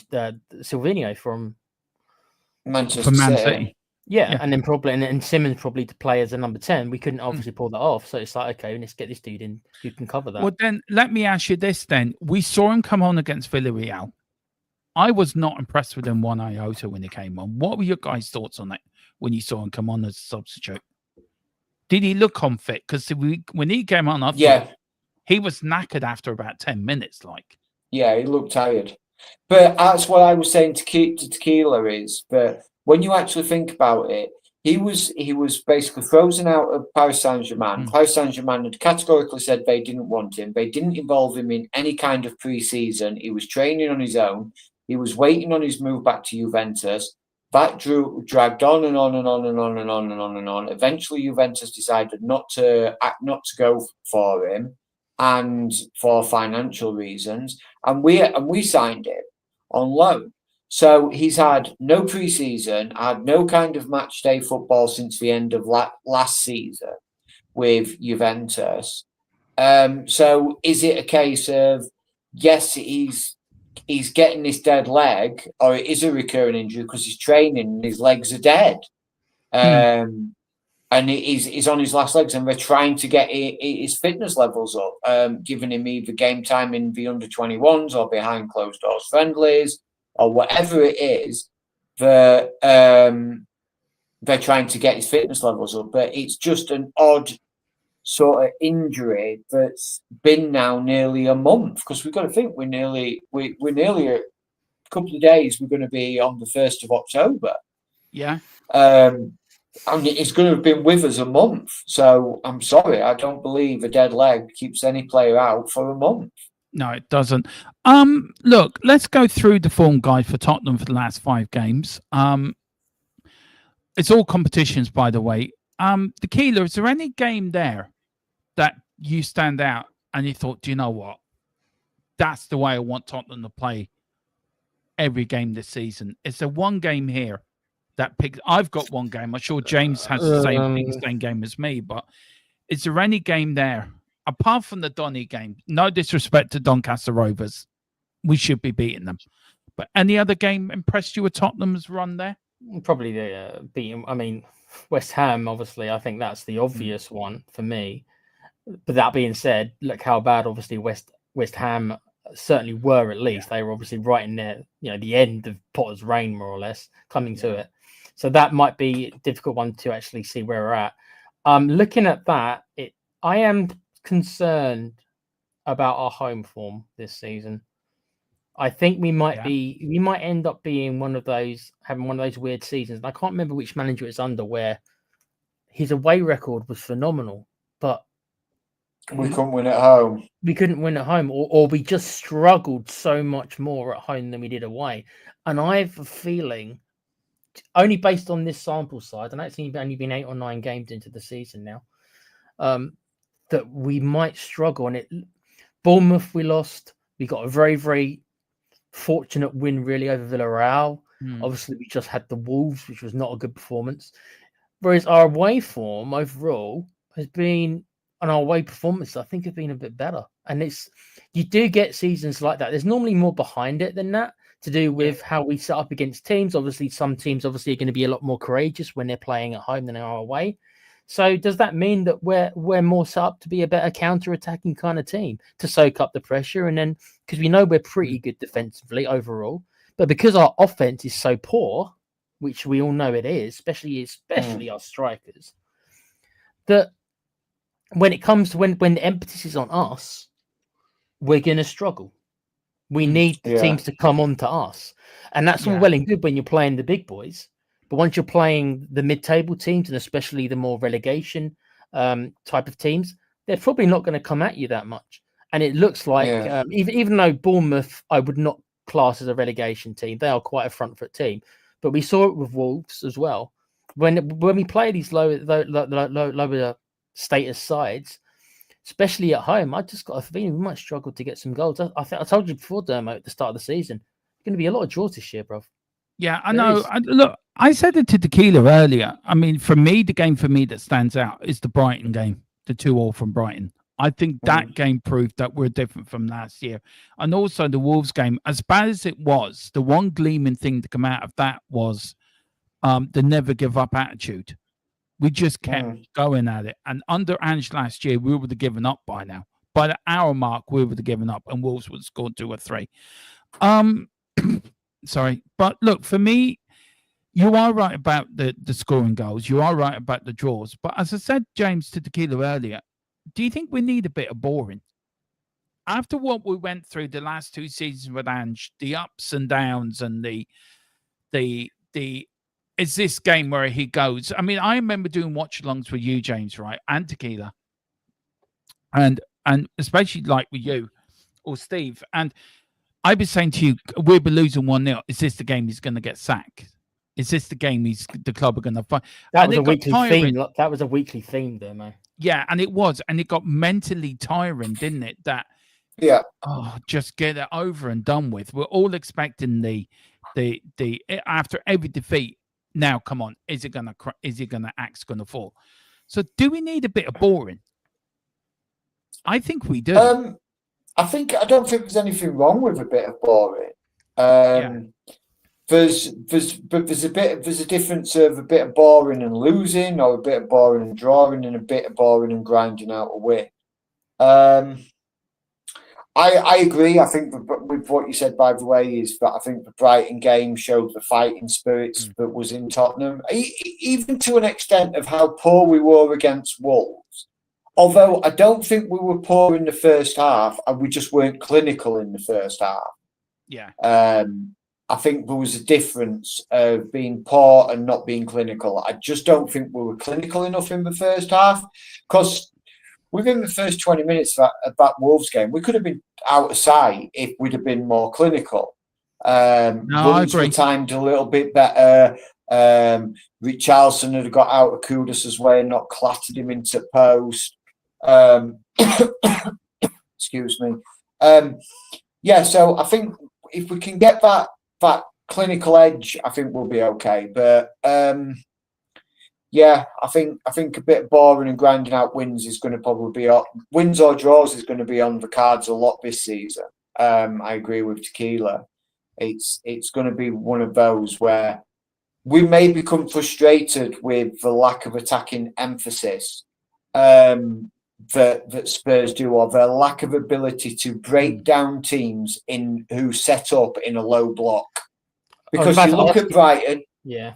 the Silvino from Manchester Man City. City. Yeah, and then probably and Simmons probably to play as a number 10. We couldn't obviously pull that off. So it's like, okay, let's get this dude in who can cover that. Well, then let me ask you this then. We saw him come on against Villarreal. I was not impressed with him one iota when he came on. What were your guys' thoughts on it when you saw him come on as a substitute? Did he look unfit? Because when he came on, I thought he was knackered after about 10 minutes. Like, yeah, he looked tired. But that's what I was saying to Tequila is that when you actually think about it, he was basically frozen out of Paris Saint-Germain. Paris Saint-Germain had categorically said they didn't want him. They didn't involve him in any kind of pre-season. He was training on his own. He was waiting on his move back to Juventus. That dragged on and on and on and on and on and on and on. Eventually, Juventus decided not to go for him, and for financial reasons, and we signed him on loan. So he's had no pre-season, had no kind of match day football since the end of last season with Juventus. So is it a case of yes, he's getting this dead leg, or it is a recurring injury because he's training and his legs are dead? And he's on his last legs, and we're trying to get his fitness levels up, giving him either game time in the under-21s or behind closed doors friendlies or whatever it is. They're trying to get his fitness levels up, but it's just an odd sort of injury that's been now nearly a month, because we've got to think we're nearly a couple of days. We're going to be on the 1st of October. yeah. I mean, it's going to have been with us a month. So I'm sorry, I don't believe a dead leg keeps any player out for a month. No, it doesn't. Look, let's go through the form guide for Tottenham for the last 5 games. It's all competitions, by the way. The Keeler, is there any game there that you stand out and you thought, do you know what? That's the way I want Tottenham to play every game this season. Is there one game here that picks? I've got one game. I'm sure James has the same game as me, but is there any game there apart from the Donny game? No disrespect to Doncaster Rovers, we should be beating them. But any other game impressed you with Tottenham's run there? Probably the beating. I mean, West Ham, obviously, I think that's the obvious one for me. But that being said, look how bad obviously West Ham certainly were. At least they were obviously right in there, the end of Potter's reign, more or less, coming to it. So that might be a difficult one to actually see where we're at. Looking at that, I am concerned about our home form this season. I think we might end up being having one of those weird seasons. And I can't remember which manager it's under where his away record was phenomenal, but we couldn't win at home. We couldn't win at home, or we just struggled so much more at home than we did away. And I have a feeling, only based on this sample size, and it's only been 8 or 9 games into the season now, that we might struggle. And Bournemouth, we lost. We got a very, very fortunate win, really, over Villarreal. Obviously, we just had the Wolves, which was not a good performance. Whereas our away form overall has been, and our away performance, I think, have been a bit better. And you do get seasons like that. There's normally more behind it than that to do with how we set up against teams. Obviously, some teams are going to be a lot more courageous when they're playing at home than they are away. So does that mean that we're more set up to be a better counter-attacking kind of team to soak up the pressure? And then because we know we're pretty good defensively overall, but because our offense is so poor, which we all know it is, especially our strikers, that when it comes to when the emphasis is on us, we're going to struggle. We need the teams to come on to us. And that's all well and good when you're playing the big boys. But once you're playing the mid-table teams, and especially the more relegation type of teams, they're probably not going to come at you that much. And it looks like, even though Bournemouth, I would not class as a relegation team, they are quite a front foot team. But we saw it with Wolves as well. When we play these lower status sides, especially at home, I just got a feeling we might struggle to get some goals. I told you before, Dermo, at the start of the season, there's going to be a lot of draws this year, bro. Yeah, I know. Look, I said it to Tequila earlier. I mean, for me, the game that stands out is the Brighton game, the 2-2 from Brighton. I think that game proved that we're different from last year. And also the Wolves game, as bad as it was, the one gleaming thing to come out of that was the never give up attitude. We just kept going at it. And under Ange last year, we would have given up by now. By the hour mark, we would have given up and Wolves would have scored 2 or 3. Sorry. But look, for me, you are right about the scoring goals. You are right about the draws. But as I said, James, to Tequila earlier, do you think we need a bit of boring? After what we went through the last 2 seasons with Ange, the ups and downs and the is this game where he goes? I mean, I remember doing watch-alongs with you, James, right, and Tequila, and especially like with you or Steve, and I was saying to you, we'll be losing 1-0. Is this the game he's going to get sacked? Is this the game the club are going to fight? That was a weekly theme. That was a weekly theme, there, man. Yeah, and it was, and it got mentally tiring, didn't it? That just get it over and done with. We're all expecting the after every defeat. Now, come on, is axe gonna fall? So, do we need a bit of boring? I think we do. I don't think there's anything wrong with a bit of boring. There's a difference of a bit of boring and losing, or a bit of boring and drawing, and a bit of boring and grinding out a win. I agree. I think with what you said, by the way, is that I think the Brighton game showed the fighting spirits that was in Tottenham, even to an extent of how poor we were against Wolves. Although I don't think we were poor in the first half, and we just weren't clinical in the first half. Yeah. I think there was a difference of being poor and not being clinical. I just don't think we were clinical enough in the first half, because within the first 20 minutes of that Wolves game, we could have been out of sight if we'd have been more clinical. I agree. Were timed a little bit better. Richarlison had got out of Kudus' way and not clattered him into post. Excuse me. So I think if we can get that clinical edge, I think we'll be okay. But I think a bit boring and grinding out wins is going to probably be wins or draws is going to be on the cards a lot this season. I agree with Tequila. It's going to be one of those where we may become frustrated with the lack of attacking emphasis that Spurs do, or their lack of ability to break down teams who set up in a low block. Because you look at Brighton, you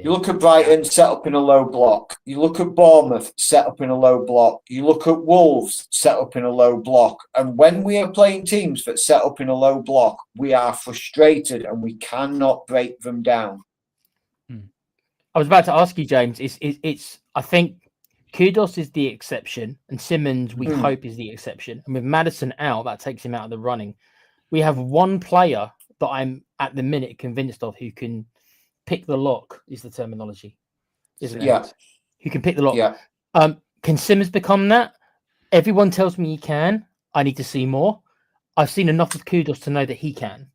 look at Brighton set up in a low block. You look at Bournemouth set up in a low block. You look at Wolves set up in a low block. And when we are playing teams that set up in a low block, we are frustrated and we cannot break them down. I was about to ask you, James. It's I think Kudus is the exception, and Simmons, we hope, is the exception. And with Maddison out, that takes him out of the running. We have one player that I'm at the minute convinced of who can pick the lock, is the terminology, isn't it? Yeah. Who can pick the lock. Yeah. Can Simmons become that? Everyone tells me he can. I need to see more. I've seen enough of Kudus to know that he can.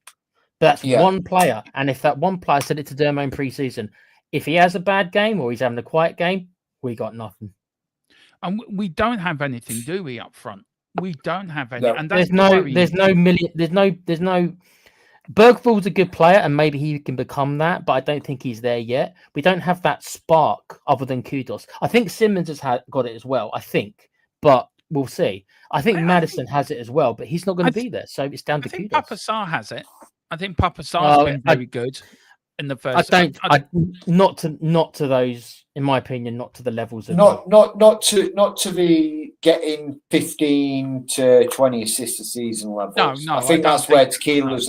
But that's one player. And if that one player, I said it to Dermo in pre-season, if he has a bad game or he's having a quiet game, we got nothing. And we don't have anything, do we, up front? We don't have any. No. And that's Bergvall's a good player, and maybe he can become that, but I don't think he's there yet. We don't have that spark other than Kudos. I think Simmons has got it as well, I think, but we'll see. I think Maddison has it as well, but he's not going to be there, so it's down to I think Kudos. Papa Sarr has it. I think Papa Sarr's been very good in the first. Not to those, in my opinion, not to the levels of not to the getting 15 to 20 assists a season levels. No, I think that's where Tequila's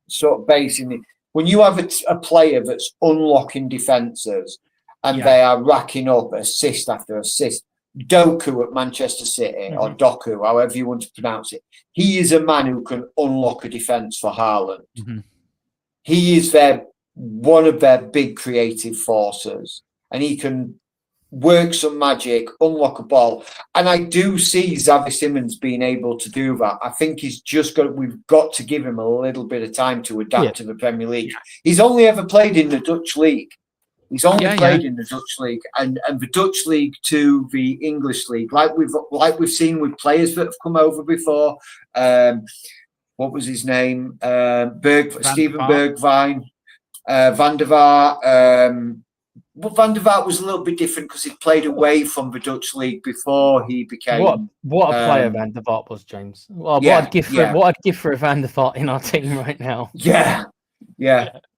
sort of basing it. When you have a player that's unlocking defences and they are racking up assist after assist, Doku at Manchester City, or Doku, however you want to pronounce it, he is a man who can unlock a defence for Haaland. He is one of their big creative forces, and he can work some magic, unlock a ball. And I do see Xavi Simons being able to do that. I think we've got to give him a little bit of time to adapt to the Premier League. He's only ever played in the Dutch league. He's only played in the Dutch league, and the Dutch league to the English league, like we've seen with players that have come over before. What was his name? Steven Bergwijn, Van der Vaart. Van der Vaart was a little bit different because he played away from the Dutch league before he became. What a player Van der Vaart was, James. Well, what I'd give for a Van der Vaart in our team right now. Yeah. Big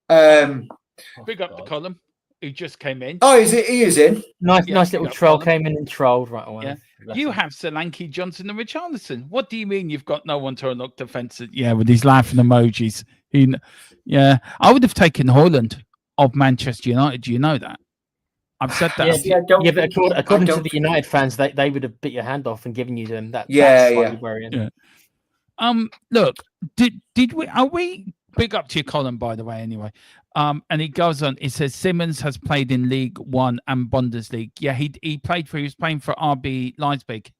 up the column. Who just came in. Oh, he is in. Nice little troll came in and trolled right away. Yeah. You have Solanke, Johnson, and Richarlison. What do you mean you've got no one to unlock defence? Yeah, with these laughing emojis. I would have taken Haaland of Manchester United. Do you know that? I've said that. But according to the United fans, they would have bit your hand off and given you them. Look, did we? Are we? Big up to your column, by the way. Anyway, and he goes on. It says Simmons has played in League One and Bundesliga. Yeah, he was playing for RB Leipzig.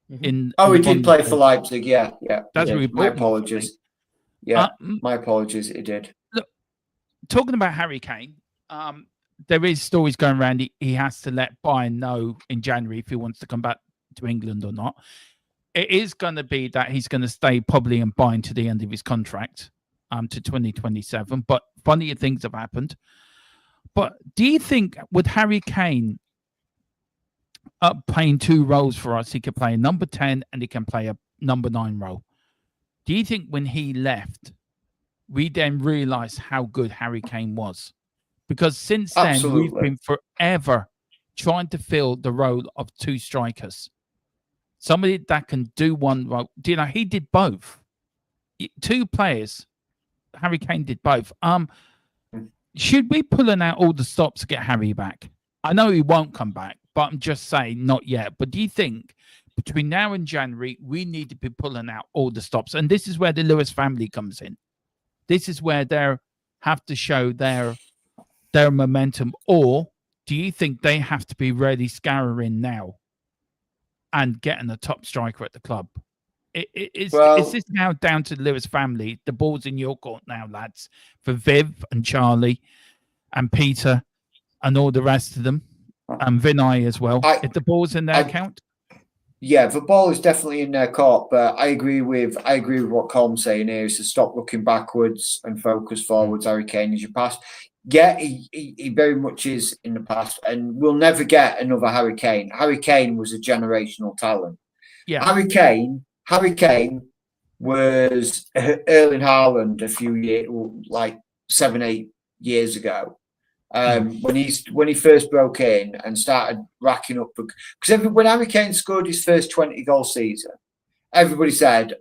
He did play for Leipzig. Yeah. That's my apologies. My apologies. He did. Look, talking about Harry Kane, there is stories going around. He has to let Bayern know in January if he wants to come back to England or not. It is going to be that he's going to stay probably in Bayern to the end of his contract. To 2027, but funnier things have happened. But do you think with Harry Kane playing two roles for us, he could play a number 10 and he can play a number 9 role? Do you think when he left, we then realised how good Harry Kane was? Because since then, we've been forever trying to fill the role of two strikers. Somebody that can do one role. Do you know, he did both. Two players. Harry Kane did both. Should we pulling out all the stops to get Harry back? I know he won't come back, but I'm just saying not yet. But do you think between now and January, we need to be pulling out all the stops? And this is where the Lewis family comes in. This is where they have to show their momentum. Or do you think they have to be really scouring now and getting a top striker at the club? Is this now down to the Lewis family? The ball's in your court now, lads, for Viv and Charlie and Peter and all the rest of them, and Vinay as well. If the ball's in their account, yeah, the ball is definitely in their court. But I agree with what Colm's saying here: is to stop looking backwards and focus forwards. Harry Kane is your past. Yeah, he very much is in the past, and we'll never get another Harry Kane. Harry Kane was a generational talent. Yeah, Harry Kane was Erling Haaland a few years, like 7-8 years ago, when he first broke in and started racking up. Because when Harry Kane scored his first 20-goal season, everybody said,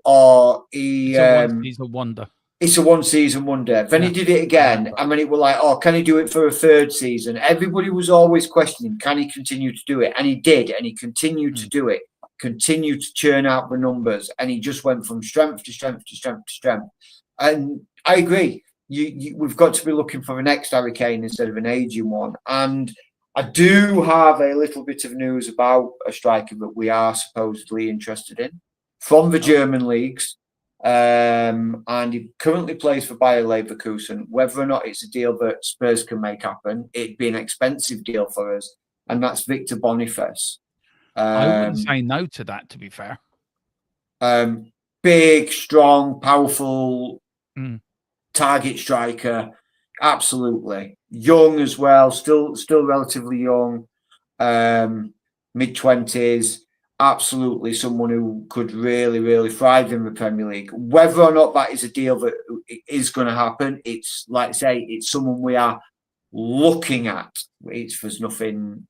he's a wonder. It's a one-season wonder. Then he did it again, and when it was like, can he do it for a third season? Everybody was always questioning, can he continue to do it? And he did, and he continued to do it. Continued to churn out the numbers, and he just went from strength to strength to strength to strength. And I agree, we've got to be looking for the next Harry Kane instead of an aging one. And I do have a little bit of news about a striker that we are supposedly interested in from the German leagues, and he currently plays for Bayer Leverkusen. Whether or not it's a deal that Spurs can make happen, it'd be an expensive deal for us, and that's Victor Boniface. I wouldn't say no to that, to be fair. big, strong, powerful Mm. target striker. Absolutely. Young as well, still relatively young, mid-20s. Absolutely someone who could really, really thrive in the Premier League. Whether or not that is a deal that is going to happen, it's like I say, it's someone we are looking at. There's nothing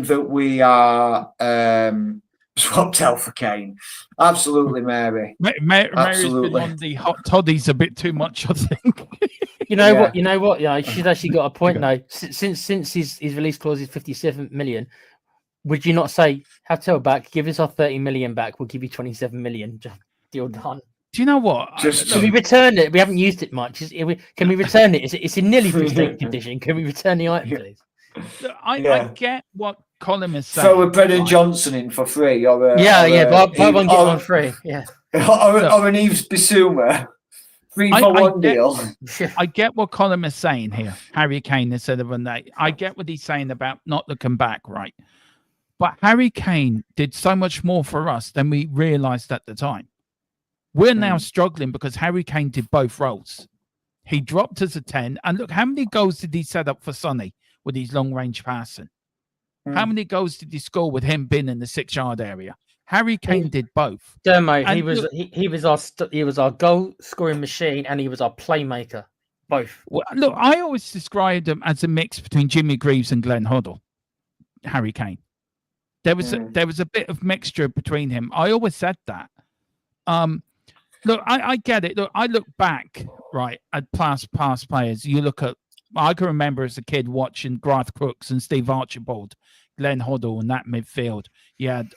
that we are swapped out for Kane. Absolutely, Mary. Mary's been Absolutely. on the hot toddies a bit too much, I think. You know Yeah. what? You know what? Yeah, she's actually got a point though. Since his release clause is 57 million, would you not say, have tailback, give us our 30 million back, we'll give you 27 million. Just deal done. Do you know what? Can we return it? We haven't used it much. Can we return it? It's in nearly pristine condition. Can we return the item, please? I get what Colin is saying. Throw a Brendan Johnson in for free, or buy one get one free. Yeah, or an Yves Bissouma 3-for-1 deal. I get what Colin is saying here. Harry Kane instead of Van. I get what he's saying about not looking back, right? But Harry Kane did so much more for us than we realised at the time. We're now struggling because Harry Kane did both roles. He dropped as a 10, and look, how many goals did he set up for Sonny with his long-range passing? How many goals did he score with him being in the 6-yard area? Harry Kane did both. Dermo, he was our goal scoring machine, and he was our playmaker. Both. Well, look, I always described him as a mix between Jimmy Greaves and Glenn Hoddle. Harry Kane. There was a bit of mixture between him. I always said that. Look, I get it. Look, I look back right at past players. You look at. I can remember as a kid watching Garth Crooks and Steve Archibald, Glenn Hoddle, and that midfield. You had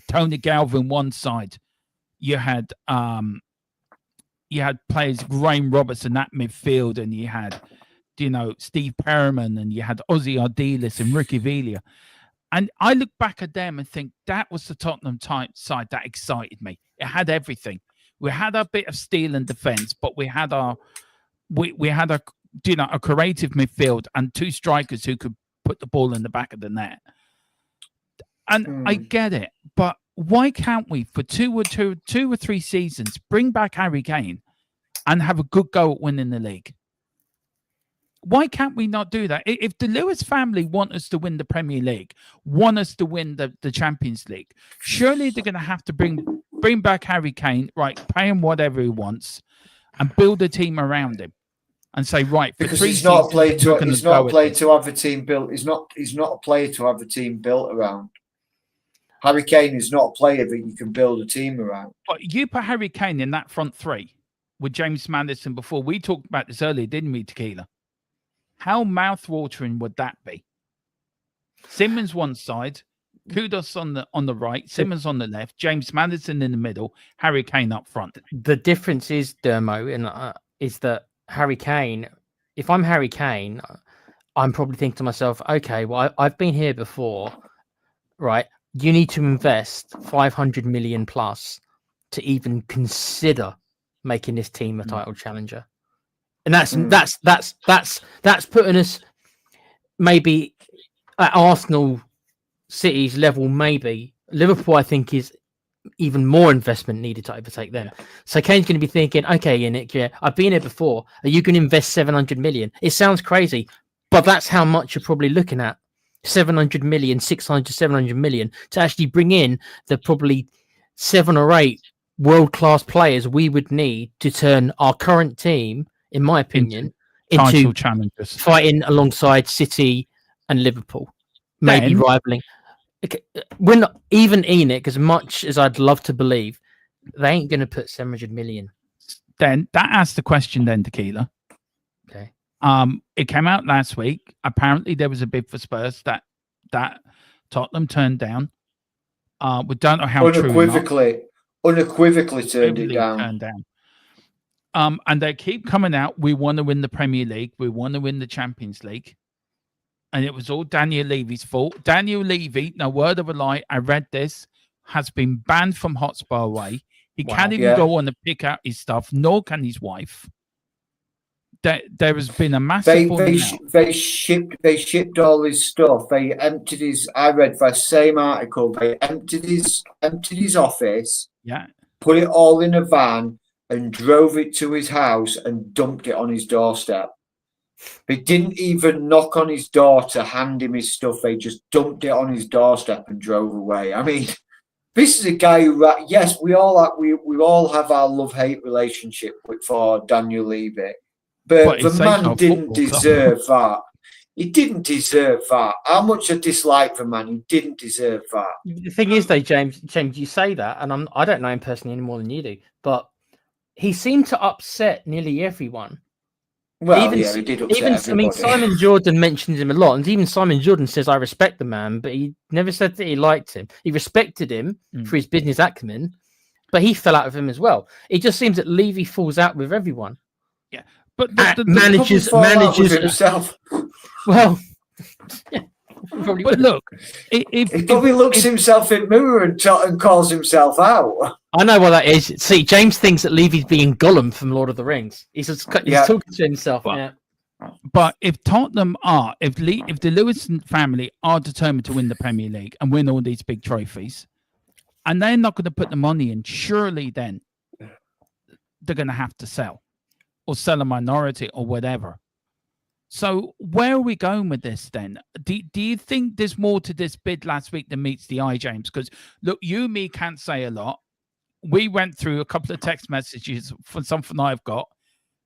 Tony Galvin one side. You had players Graham Robertson that midfield, and you had Steve Perriman, and you had Ozzy Ardiles and Ricky Villa. And I look back at them and think that was the Tottenham type side that excited me. It had everything. We had a bit of steel and defense, but we had a creative midfield and two strikers who could put the ball in the back of the net. And I get it, but why can't we, for two or three seasons, bring back Harry Kane and have a good go at winning the league? Why can't we not do that? If the Lewis family want us to win the Premier League, want us to win the Champions League, surely they're going to have to bring back Harry Kane, right? Pay him whatever he wants, and build a team around him, and say, right, for because 3 he's not a player seasons, to he's not a player to have a team built. He's not a player to have a team built around. Harry Kane is not a player that you can build a team around. But you put Harry Kane in that front three with James Maddison before. We talked about this earlier, didn't we, Tequila? How mouth-watering would that be? Simmons one side, Kudos on the right, Simmons on the left, James Maddison in the middle, Harry Kane up front. The difference is, Dermo, is that Harry Kane, if I'm Harry Kane, I'm probably thinking to myself, okay, well, I've been here before, right? You need to invest 500 million plus to even consider making this team a title challenger. And that's putting us maybe at Arsenal, City's level. Maybe Liverpool, I think, is even more investment needed to overtake them. So Kane's going to be thinking, okay, Yannick, yeah, I've been here before. Are you going to invest 700 million? It sounds crazy, but that's how much you're probably looking at: 700 million, 600, 700 million to actually bring in the probably 7 or 8 world-class players we would need to turn our current team, in my opinion, into challenges, fighting alongside City and Liverpool, maybe rivaling. Okay, we're not even Enoch, as much as I'd love to believe, they ain't going to put 700 million. Then that asks the question, then, Tequila. Okay. It came out last week. Apparently, there was a bid for Spurs that Tottenham turned down. We don't know how unequivocally turned it down. And they keep coming out. We want to win the Premier League. We want to win the Champions League. And it was all Daniel Levy's fault. Daniel Levy, no word of a lie, I read this, has been banned from Hotspur away. He can't even go on and pick out his stuff, nor can his wife. there has been a massive. They shipped all his stuff. They emptied his. I read the same article. They emptied his office. Yeah. Put it all in a van and drove it to his house and dumped it on his doorstep. They didn't even knock on his door to hand him his stuff. They just dumped it on his doorstep and drove away. I mean, this is a guy who, yes, we all have our love-hate relationship for Daniel Levy, but the man didn't deserve that. He didn't deserve that. How much I dislike the man, he didn't deserve that. The thing is, though, James, you say that, and I don't know him personally any more than you do, but he seemed to upset nearly everyone. Well, he did upset everybody. I mean, Simon Jordan mentions him a lot, and even Simon Jordan says, I respect the man, but he never said that he liked him. He respected him for his business acumen, but he fell out with him as well. It just seems that Levy falls out with everyone. Yeah, but managers himself. Well, yeah, but look, he probably looks himself in the mirror and calls himself out. I know what that is. See, James thinks that Levy's being Gollum from Lord of the Rings. He's talking to himself. But if Tottenham are, if the Lewis family are determined to win the Premier League and win all these big trophies, and they're not going to put the money in, surely then they're going to have to sell or sell a minority or whatever. So where are we going with this then? Do you think there's more to this bid last week than meets the eye, James? Because look, you and me can't say a lot. We went through a couple of text messages for something I've got.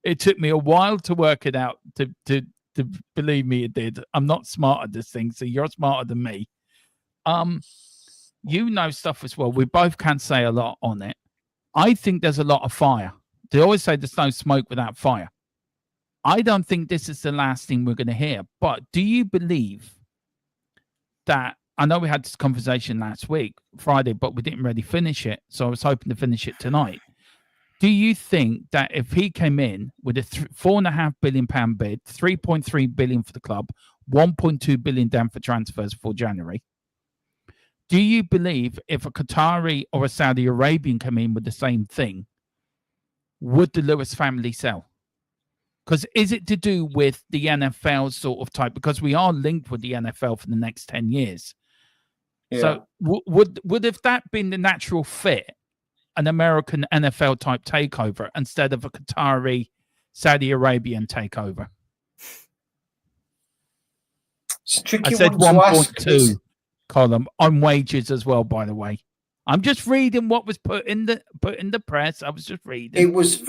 It took me a while to work it out. To believe me, it did. I'm not smart at this thing, so you're smarter than me. You know stuff as well. We both can't say a lot on it. I think there's a lot of fire. They always say there's no smoke without fire. I don't think this is the last thing we're going to hear. But do you believe that? I know we had this conversation last week, Friday, but we didn't really finish it. So I was hoping to finish it tonight. Do you think that if he came in with a £4.5 billion bid, 3.3 billion for the club, 1.2 billion down for transfers for January, do you believe if a Qatari or a Saudi Arabian come in with the same thing, would the Lewis family sell? Because is it to do with the NFL sort of type? Because we are linked with the NFL for the next 10 years. Yeah. So would if that been the natural fit, an American NFL type takeover instead of a Qatari Saudi Arabian takeover? It's a tricky. I said 1.2 column on wages as well, by the way. I'm just reading what was put in the press. I was just reading. It was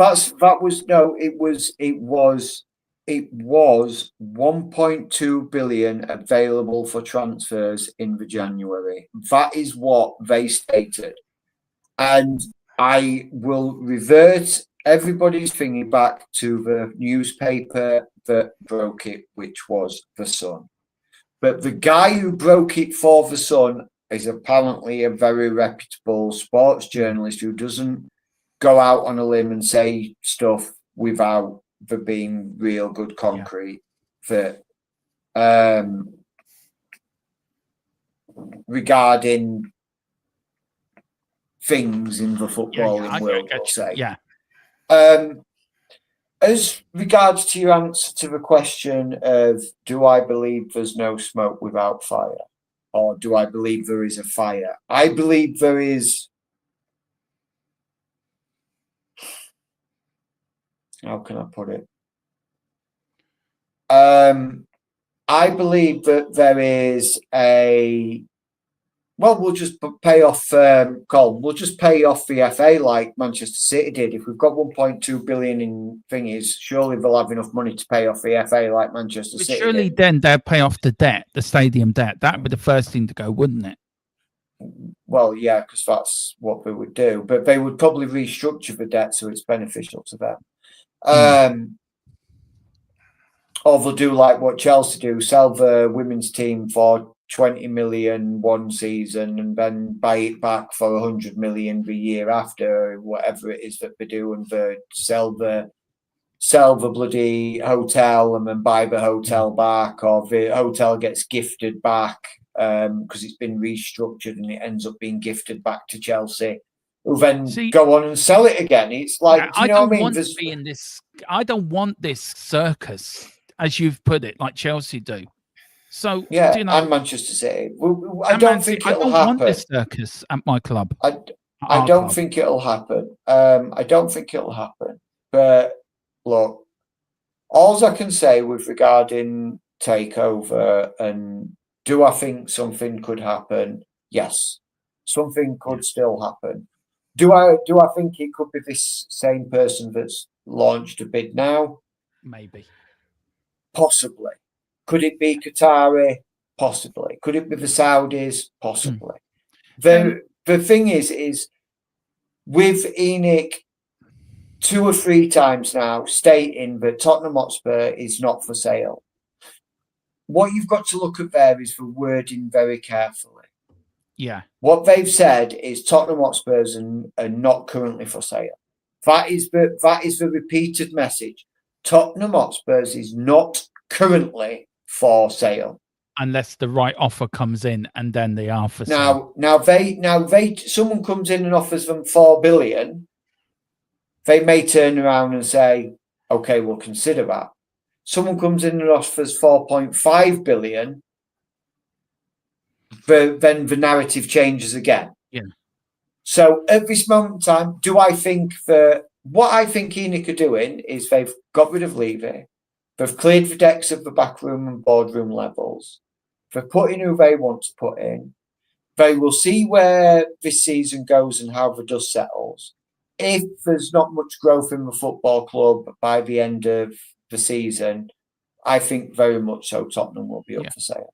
1.2 billion available for transfers in the January. That is what they stated. And I will revert everybody's thingy back to the newspaper that broke it, which was The Sun. But the guy who broke it for The Sun is apparently a very reputable sports journalist who doesn't go out on a limb and say stuff without there being real good concrete that regarding things in the footballing world, let's say. Yeah. As regards to your answer to the question of do I believe there's no smoke without fire? Or do I believe there is a fire? I believe there is. How can I put it? I believe that there is a. Well, we'll just pay off. Colin, we'll just pay off the FA like Manchester City did. If we've got 1.2 billion in thingies, surely they'll have enough money to pay off the FA like Manchester City. Surely did. Then they'll pay off the debt, the stadium debt. That'd be the first thing to go, wouldn't it? Well, yeah, because that's what they would do. But they would probably restructure the debt so it's beneficial to them. Or they'll do like what Chelsea do, sell the women's team for 20 million one season and then buy it back for 100 million the year after, whatever it is that they do, and sell the bloody hotel and then buy the hotel back, or the hotel gets gifted back because it's been restructured and it ends up being gifted back to Chelsea. who then See- go on and sell it again. It's like, do I you know don't what I mean? want There's- to be in this. I don't want this circus, as you've put it, like Chelsea do. So yeah, do you know, and Manchester City. I and don't Man City, think I it'll don't want happen. this circus at my club. I at I our don't club. think it'll happen. I don't think it'll happen. But look, all I can say with regarding takeover and do I think something could happen? Yes, something could still happen. Do I think it could be this same person that's launched a bid now? Maybe. Possibly. Could it be Qatari? Possibly. Could it be the Saudis? Possibly. The thing is with Enoch 2 or 3 times now stating that Tottenham Hotspur is not for sale. What you've got to look at there is the wording very carefully. Yeah. What they've said is Tottenham Hotspurs are not currently for sale. That is the repeated message. Tottenham Hotspurs is not currently for sale. Unless the right offer comes in, and then they are for sale. Now someone comes in and offers them 4 billion. They may turn around and say, "Okay, we'll consider that." Someone comes in and offers 4.5 billion. Then the narrative changes again. Yeah. So at this moment in time, do I think that what I think Enoch are doing is they've got rid of Levy, they've cleared the decks of the backroom and boardroom levels, they've put in who they want to put in. They will see where this season goes and how the dust settles. If there's not much growth in the football club by the end of the season, I think very much so Tottenham will be up for sale.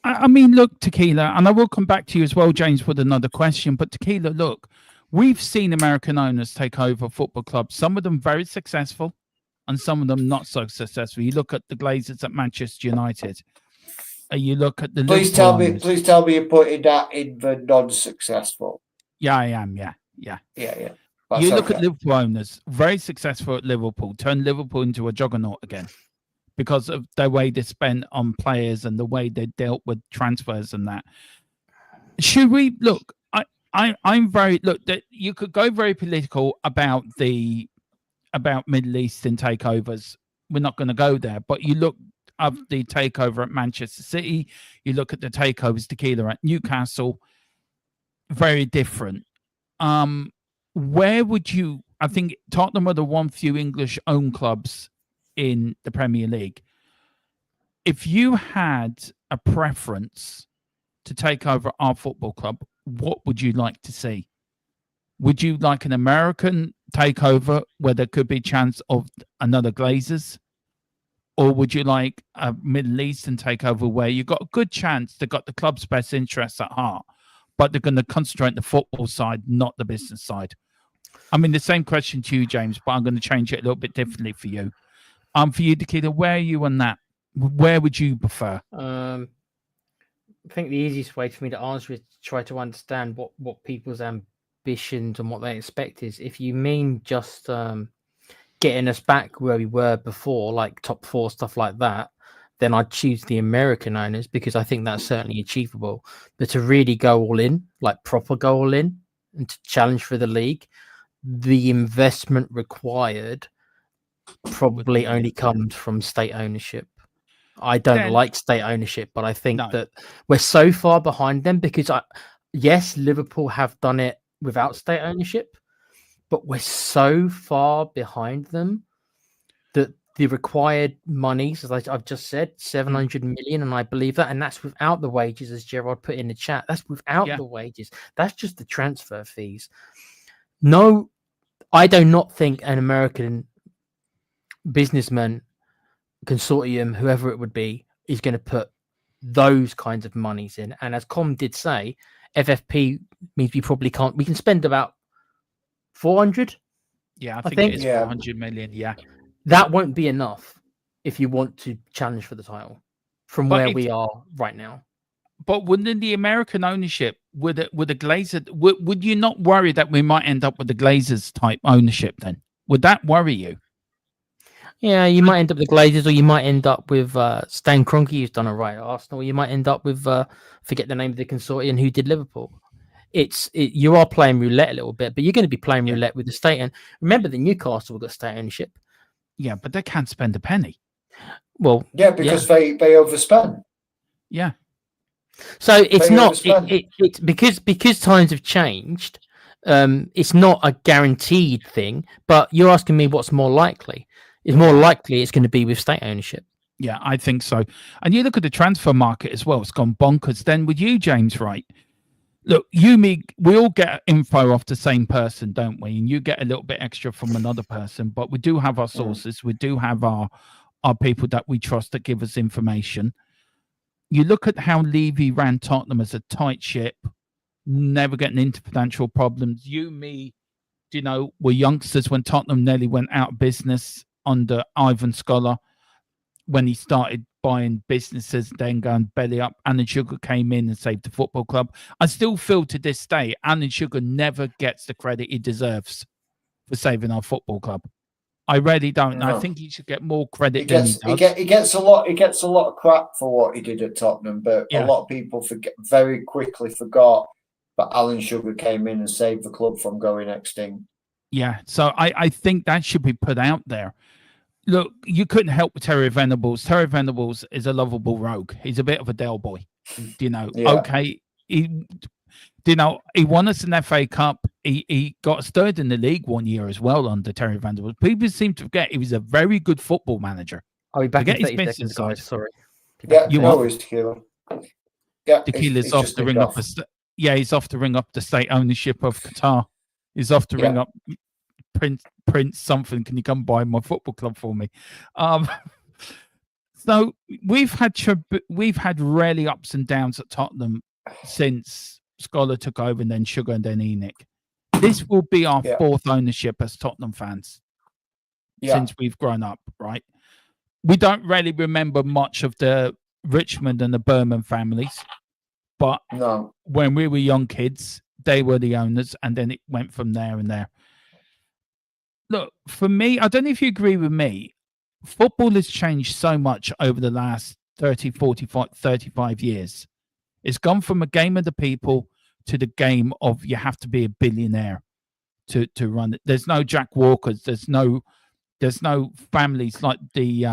I mean, look, Tequila, and I will come back to you as well, James, with another question. But Tequila, look, we've seen American owners take over football clubs. Some of them very successful, and some of them not so successful. You look at the Glazers at Manchester United. You look at the Please Liverpool tell me you're putting that in the non-successful. Yeah, I am. Yeah. That's You look okay. at Liverpool owners, very successful at Liverpool, turned Liverpool into a juggernaut again because of the way they spent on players and the way they dealt with transfers and that. Should we look? I'm very that you could go very political about Middle Eastern takeovers. We're not going to go there, but you look at the takeover at Manchester City. You look at the takeovers Tequila at Newcastle. Very different. Where would you? I think Tottenham are the one few English-owned clubs in the Premier League. If you had a preference to take over our football club, what would you like to see? Would you like an American takeover where there could be a chance of another Glazers? Or would you like a Middle Eastern takeover where you've got a good chance they've got the club's best interests at heart, but they're going to concentrate on the football side, not the business side? I mean, the same question to you, James, but I'm going to change it a little bit differently for you. For you, Nikita, where are you on that? Where would you prefer? I think the easiest way for me to answer is to try to understand what people's ambitions and what they expect is. If you mean just getting us back where we were before, like top 4, stuff like that, then I'd choose the American owners because I think that's certainly achievable. But to really go all in, like proper go all in, and to challenge for the league, the investment required probably only comes from state ownership. I don't like state ownership, but I think that we're so far behind them because yes, Liverpool have done it without state ownership, but we're so far behind them that the required monies, as I've just said, 700 million, and I believe that, and that's without the wages, as Gerard put in the chat. That's without the wages. That's just the transfer fees. No, I do not think an American businessman consortium, whoever it would be, is going to put those kinds of monies in. And as Com did say, FFP means we probably can't. We can spend about 400. Yeah, I think it's 400 million. Yeah, that won't be enough if you want to challenge for the title from where we are right now. But wouldn't the American ownership with the Glazer, would you not worry that we might end up with the Glazers type ownership? Then would that worry you? Yeah, you might end up with the Glazers, or you might end up with Stan Kroenke, who's done it right at Arsenal. Or you might end up with forget the name of the consortium who did Liverpool. you are playing roulette a little bit, but you're going to be playing roulette with the state. And remember that Newcastle got state ownership. Yeah, but they can't spend a penny. Well, because they overspend. Yeah. So it's They not overspend. it's because times have changed. It's not a guaranteed thing, but you're asking me what's more likely. It's more likely it's going to be with state ownership. Yeah, I think so. And you look at the transfer market as well; it's gone bonkers. Then with you, James, right? Look, me, we all get info off the same person, don't we? And you get a little bit extra from another person, but we do have our sources. We do have our people that we trust that give us information. You look at how Levy ran Tottenham as a tight ship, never getting into financial problems. Me, were youngsters when Tottenham nearly went out of business under Ivan Scholar, when he started buying businesses, then going belly up. Alan Sugar came in and saved the football club. I still feel to this day, Alan Sugar never gets the credit he deserves for saving our football club. I really don't. No. I think he should get more credit than he does. He gets a lot of crap for what he did at Tottenham, but a lot of people very quickly forgot that Alan Sugar came in and saved the club from going extinct. Yeah, so I think that should be put out there. Look, you couldn't help with Terry Venables. Terry Venables is a lovable rogue. He's a bit of a Dale boy, Okay, he won us an FA Cup. He got us third in the league one year as well under Terry Venables. People seem to forget he was a very good football manager. I'll be back in 30 business seconds, side. guys. Sorry. Yeah, always Tequila. Yeah, Tequila's off to ring up. He's off to ring up the state ownership of Qatar. He's off to ring up Prince something. Can you come buy my football club for me? So we've had really ups and downs at Tottenham since Scholar took over, and then Sugar, and then Enoch. This will be our fourth ownership as Tottenham fans since we've grown up, right? We don't really remember much of the Richmond and the Berman families, but when we were young kids, they were the owners, and then it went from there and there. Look, for me, I don't know if you agree with me, football has changed so much over the last 30, 45, 35 years. It's gone from a game of the people to the game of you have to be a billionaire to run it. There's no Jack Walkers. There's no families like the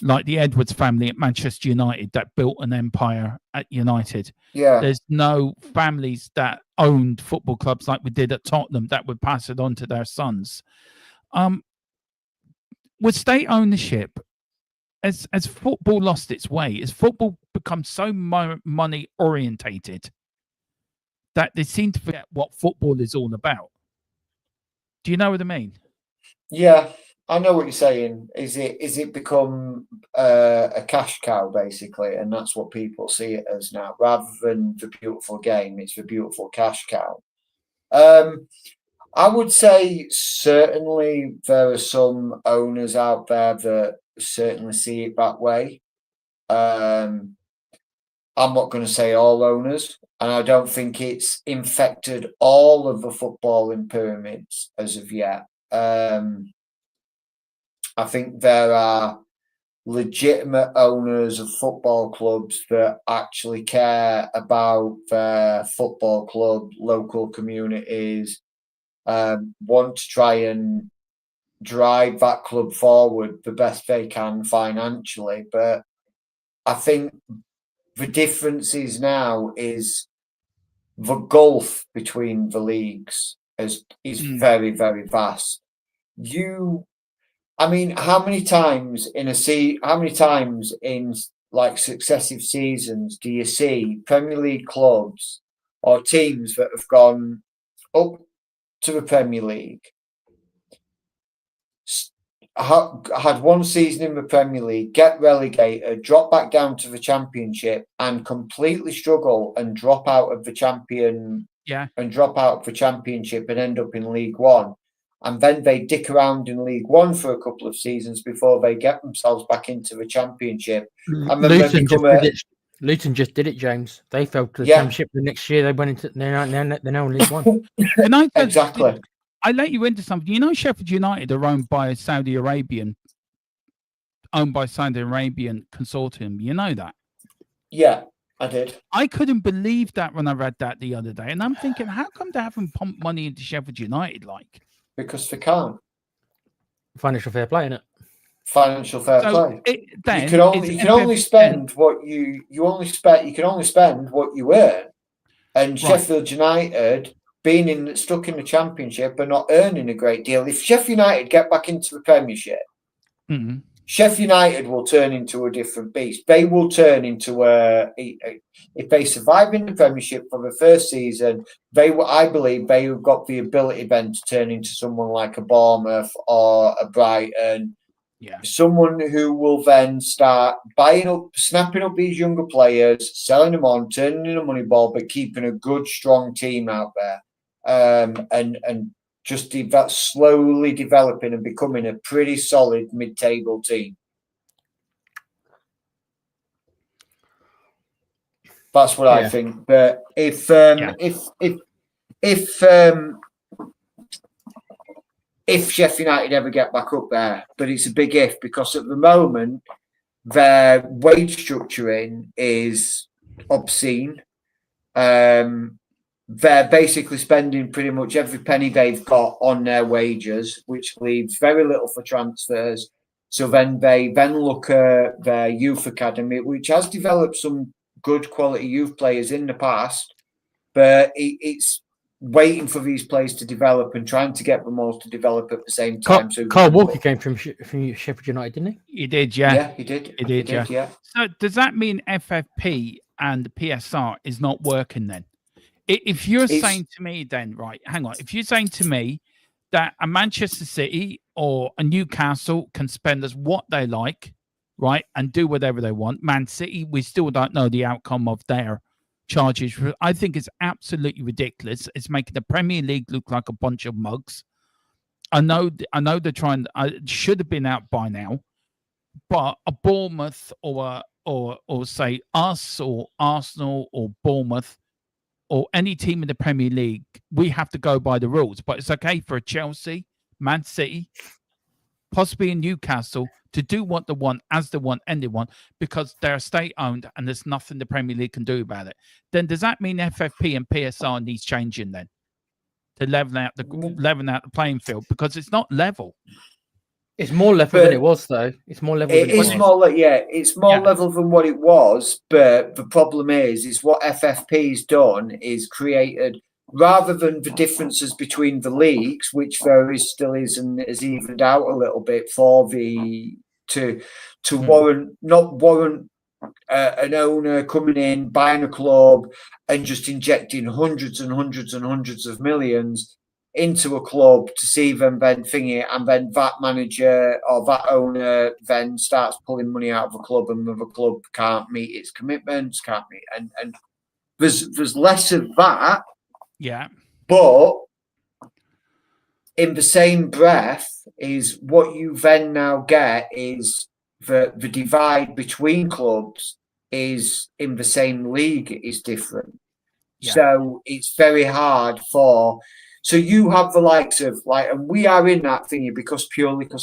Edwards family at Manchester United that built an empire at United. Yeah. There's no families that owned football clubs like we did at Tottenham that would pass it on to their sons. With state ownership, as football lost its way, as football becomes so money orientated that they seem to forget what football is all about. Do you know what I mean? Yeah, I know what you're saying. Is it become a cash cow basically, and that's what people see it as now, rather than the beautiful game? It's the beautiful cash cow. I would say certainly there are some owners out there that certainly see it that way. I'm not going to say all owners, and I don't think it's infected all of the footballing pyramids as of yet. I think there are legitimate owners of football clubs that actually care about their football club, local communities, want to try and drive that club forward the best they can financially. But I think the difference is now is the gulf between the leagues is very, very vast. How many times in like successive seasons do you see Premier League clubs or teams that have gone up to the Premier League, had one season in the Premier League, get relegated, drop back down to the Championship, and completely struggle and drop out of the Championship and end up in League One, and then they dick around in League One for a couple of seasons before they get themselves back into the Championship. And then Luton just did it, James. They fell to the Championship the next year. They went into they're now in League One. Exactly. I let you into something. You know, Sheffield United are owned by Saudi Arabian consortium. You know that? Yeah. I did. I couldn't believe that when I read that the other day, and I'm thinking, how come they haven't pumped money into Sheffield United? Like, Because they can't. Financial fair play, innit? Financial fair so play. then You can only spend what you can only spend what you earn. And Sheffield United, being stuck in the Championship, are not earning a great deal. If Sheffield United get back into the Premiership, Sheffield United will turn into a different beast. They will turn into if they survive in the Premiership for the first season, I believe they have got the ability then to turn into someone like a Bournemouth or a Brighton. Yeah. Someone who will then start snapping up these younger players, selling them on, turning in a money ball, but keeping a good, strong team out there. And just slowly developing and becoming a pretty solid mid-table team. That's what I think. But if Sheffield United ever get back up there, but it's a big if, because at the moment their wage structuring is obscene. They're basically spending pretty much every penny they've got on their wages, which leaves very little for transfers. So then they look at their youth academy, which has developed some good quality youth players in the past, but it's waiting for these players to develop and trying to get them all to develop at the same time. Carl Walker came from Sheffield United, didn't he? He did, yeah. Yeah, he did. He did, yeah. So does that mean FFP and PSR is not working then? If you're saying to me then, right, hang on. If you're saying to me that a Manchester City or a Newcastle can spend us what they like, right, and do whatever they want. Man City, we still don't know the outcome of their charges. I think it's absolutely ridiculous. It's making the Premier League look like a bunch of mugs. I know they're trying. Should have been out by now, but a Bournemouth or say us or Arsenal or Bournemouth or any team in the Premier League, we have to go by the rules. But it's okay for a Chelsea, Man City, possibly in Newcastle, to do what they want, as they want, and they want, because they're state-owned and there's nothing the Premier League can do about it. Then does that mean FFP and PSR needs changing then? To level out the playing field? Because it's not level. It's more level than it was, though. It's more level. It's more level than what it was. But the problem is what FFP's done is created, rather than the differences between the leagues, which there still is and is evened out a little bit for to warrant an owner coming in, buying a club, and just injecting hundreds and hundreds and hundreds of millions into a club to see them then thingy, and then that manager or that owner then starts pulling money out of the club, and the club can't meet its commitments, and there's less of that. Yeah. But in the same breath is what you then now get is the divide between clubs is in the same league is different. Yeah. So it's very hard so you have the likes of and we are in that thingy because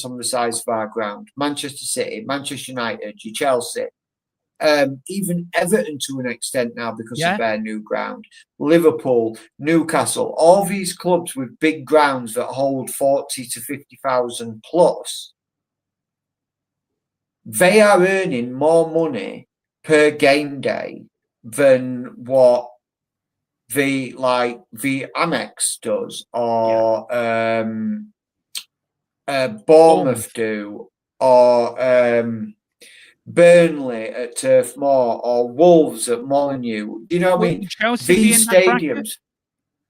of the size of our ground. Manchester City, Manchester United, Chelsea, even Everton to an extent now because of their new ground. Liverpool, Newcastle, all these clubs with big grounds that hold 40 to 50,000 plus, they are earning more money per game day than what the Amex does or Bournemouth do, or Burnley at Turf Moor, or Wolves at Molineux. You know what I mean? These stadiums.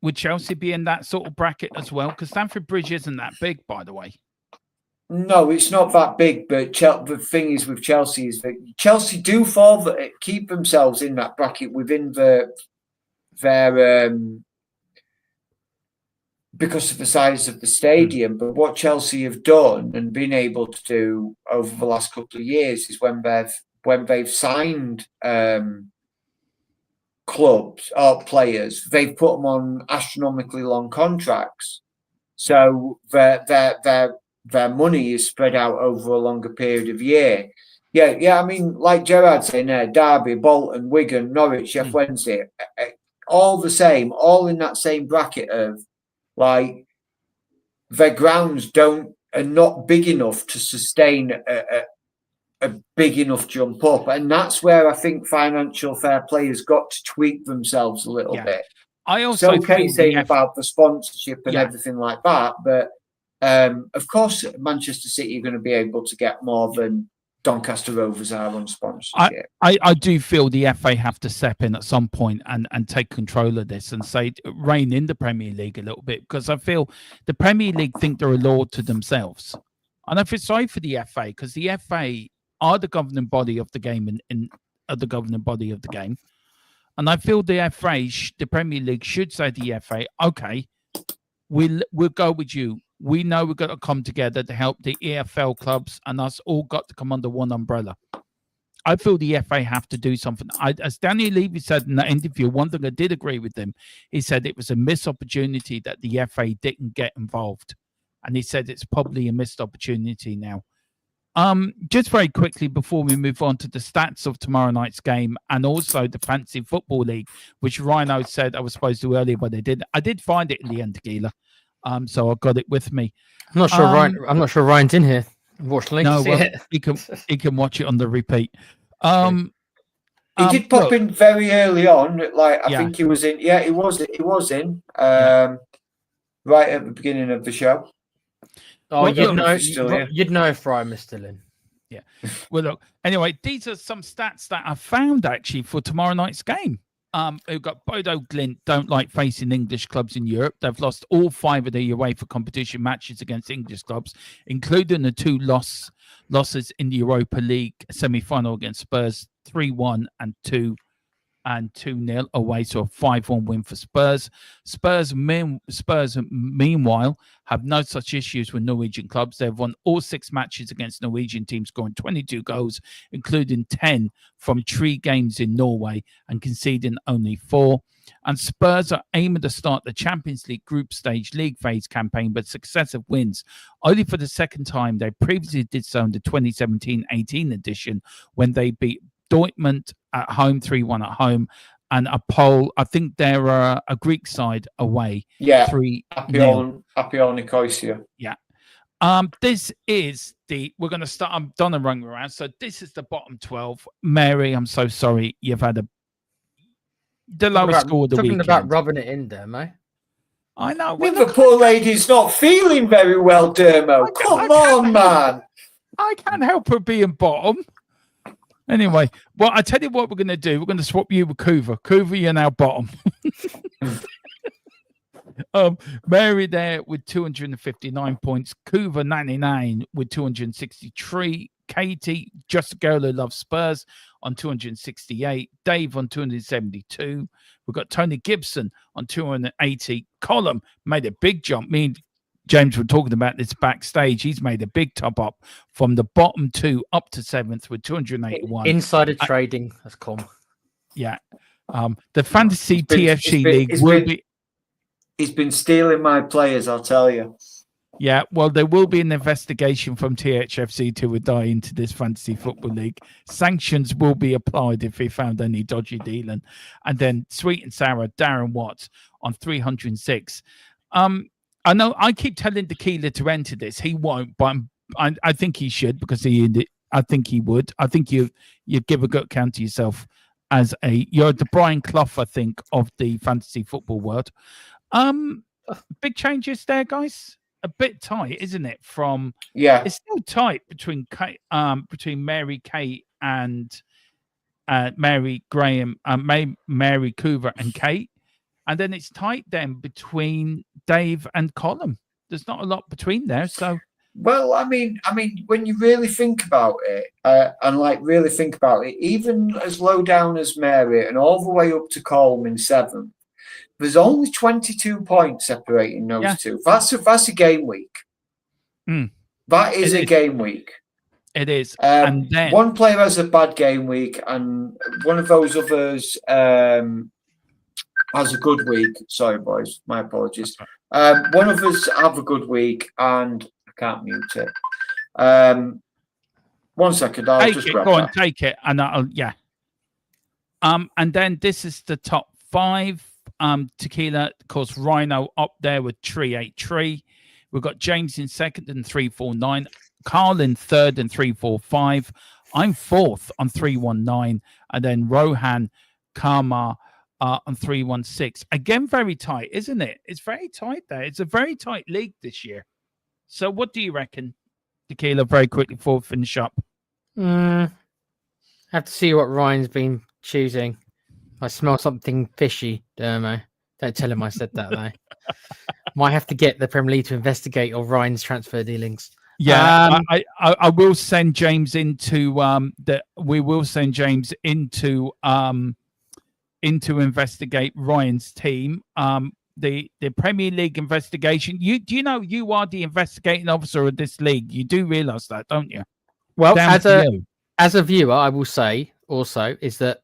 Would Chelsea be in that sort of bracket as well? Because Stamford Bridge isn't that big, by the way. No, it's not that big. But the thing is with Chelsea is that Chelsea do keep themselves in that bracket within their because of the size of the stadium. But what Chelsea have done and been able to do over the last couple of years is when they've signed clubs or players, they've put them on astronomically long contracts. So their money is spread out over a longer period of year. Yeah. I mean, like Gerard saying there, Derby, Bolton, Wigan, Norwich, Sheffield Wednesday, all the same, all in that same bracket of like their grounds are not big enough to sustain a big enough jump up, and that's where I think financial fair play has got to tweak themselves a little bit. I also it's okay think saying about the sponsorship and everything like that, but of course Manchester City are going to be able to get more than Doncaster Rovers are on sponsorship. I do feel the FA have to step in at some point and take control of this and say rein in the Premier League a little bit, because I feel the Premier League think they're a law to themselves. And I feel sorry for the FA, because the FA are the governing body of the game the governing body of the game. And I feel the FA, the Premier League, should say to the FA, okay, we'll go with you. We know we've got to come together to help the EFL clubs, and us all got to come under one umbrella. I feel the FA have to do something. As Daniel Levy said in that interview, one thing I did agree with him, he said it was a missed opportunity that the FA didn't get involved. And he said it's probably a missed opportunity now. Just very quickly before we move on to the stats of tomorrow night's game and also the Fantasy Football League, which Rhino said I was supposed to earlier, but I did find it in the end, Gila. So I got it with me. I'm not sure I'm not sure Ryan's in here. Watch the link. No, to see well, it. he can watch it on the repeat. He did pop in very early on. Like I think he was in. Yeah, he was in. Right at the beginning of the show. Oh, Well, you'd know if Ryan was still in. Yeah. Well, look. Anyway, these are some stats that I found actually for tomorrow night's game. We've got Bodo Glint don't like facing English clubs in Europe. They've lost all 5 of the UEFA competition matches against English clubs, including the 2 losses in the Europa League semi-final against Spurs, 3-1 and 2-0 away, so a 5-1 win for Spurs. Spurs, meanwhile, have no such issues with Norwegian clubs. They've won all 6 matches against Norwegian teams, scoring 22 goals, including 10 from 3 games in Norway and conceding only 4. And Spurs are aiming to start the Champions League group stage league phase campaign with successive wins, only for the second time. They previously did so in the 2017-18 edition when they beat Dortmund at home, 3-1 at home, and a poll. I think they're a Greek side away. Yeah, 3-0. Apiol Nicosia. Yeah. This is we're going to start. I'm done and running around. So this is the bottom 12. Mary, I'm so sorry. You've had the lowest score of the weekend. Talking about rubbing it in, Dermo. I know. The poor lady's not feeling very well, Dermo. Come on, man. I can't help her being bottom. Anyway, well, I tell you what we're going to do. We're going to swap you with Kuva. Kuva, you're now bottom. Mary there with 259 points. Kuva 99 with 263. Katie, just a girl who loves Spurs, on 268. Dave on 272. We've got Tony Gibson on 280. Colum made a big jump. Me and James were talking about this backstage. He's made a big top up from the bottom 2 up to 7th with 281. Insider trading has come. Yeah. The Fantasy TFC League will be. He's been stealing my players, I'll tell you. Yeah, well, there will be an investigation from THFC to a die into this Fantasy Football League. Sanctions will be applied if he found any dodgy dealing. And then Sweet and Sour, Darren Watts on 306. I know I keep telling Tequila to enter this. He won't, but I think he should, because I think he would. I think you give a good count to yourself as you're the Brian Clough, I think, of the fantasy football world. Big changes there, guys. A bit tight, isn't it? It's still tight between Mary Kate and Mary Graham, Mary Coover and Kate. And then it's tight then between Dave and Colum. There's not a lot between there. So, well, I mean, when you really think about it, even as low down as Mary and all the way up to Colum in 7th, there's only 22 points separating those two. That's a game week. That is a game week. It is. And then one player has a bad game week, and one of those others has a good week. Sorry, boys, my apologies. One of us have a good week, and I can't mute it. 1 second. I'll Take just it. grab Go on, that. take it, and yeah. And then this is the top 5. Tequila, of course, Rhino up there with 383. We've got James in second and 349. Carl in third and 345. I'm fourth on 319, and then Rohan Karma on 316. Again, very tight, isn't it? It's very tight there. It's a very tight league this year. So, what do you reckon, Tequila? Very quickly before we finish up. Have to see what Ryan's been choosing. I smell something fishy, Dermo. Don't tell him I said that, though. Might have to get the Premier League to investigate all Ryan's transfer dealings. Yeah, I will send James into we will send James into investigate Ryan's team. The Premier League investigation. Do you know you are the investigating officer of this league? You do realise that, don't you? Well, Down to you. as a viewer, I will say also is that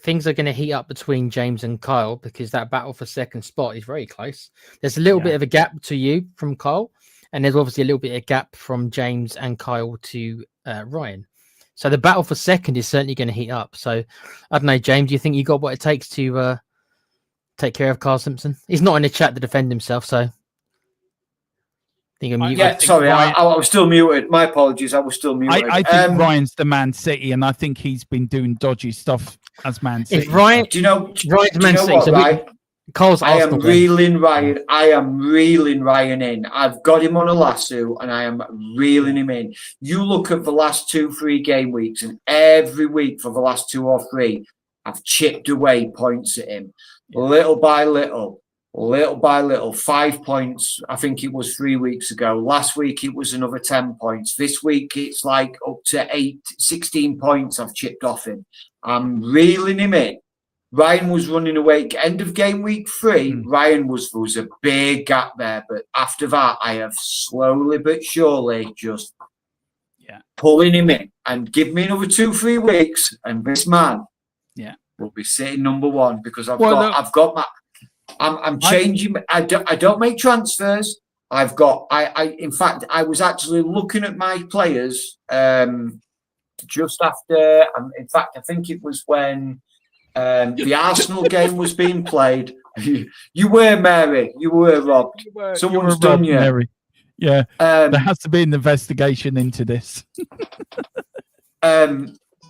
things are going to heat up between James and Kyle because that battle for second spot is very close. There's a little bit of a gap to you from Kyle, and there's obviously a little bit of gap from James and Kyle to Ryan. So the battle for second is certainly going to heat up. So I don't know, James, do you think you got what it takes to take care of Carl Simpson? He's not in the chat to defend himself, so. Sorry, I was still muted. My apologies, I was still muted. I think Ryan's the Man City, and I think he's been doing dodgy stuff as Man City. If Ryan, do you know? Ryan's Man City, what, so right? Cole's I am Arsenal. reeling Ryan. I am reeling Ryan in. I've got him on a lasso, and I am reeling him in. You look at the last 2-3 game weeks, and every week for the last 2 or 3, I've chipped away points at him, little by little. 5 points. I think it was 3 weeks ago. Last week it was another 10 points. This week it's like up to 16 points I've chipped off him. I'm reeling him in. Ryan was running away. End of game week 3, Ryan there was a big gap there. But after that, I have slowly but surely just pulling him in. And give me another 2-3 weeks, and this man will be sitting number 1 because I've got my. I'm changing. I don't make transfers. I've got. In fact, I was actually looking at my players just after. In fact, I think it was when the Arsenal game was being played. You were Mary. You were robbed. Someone's done you. Mary. Yeah. There has to be an investigation into this.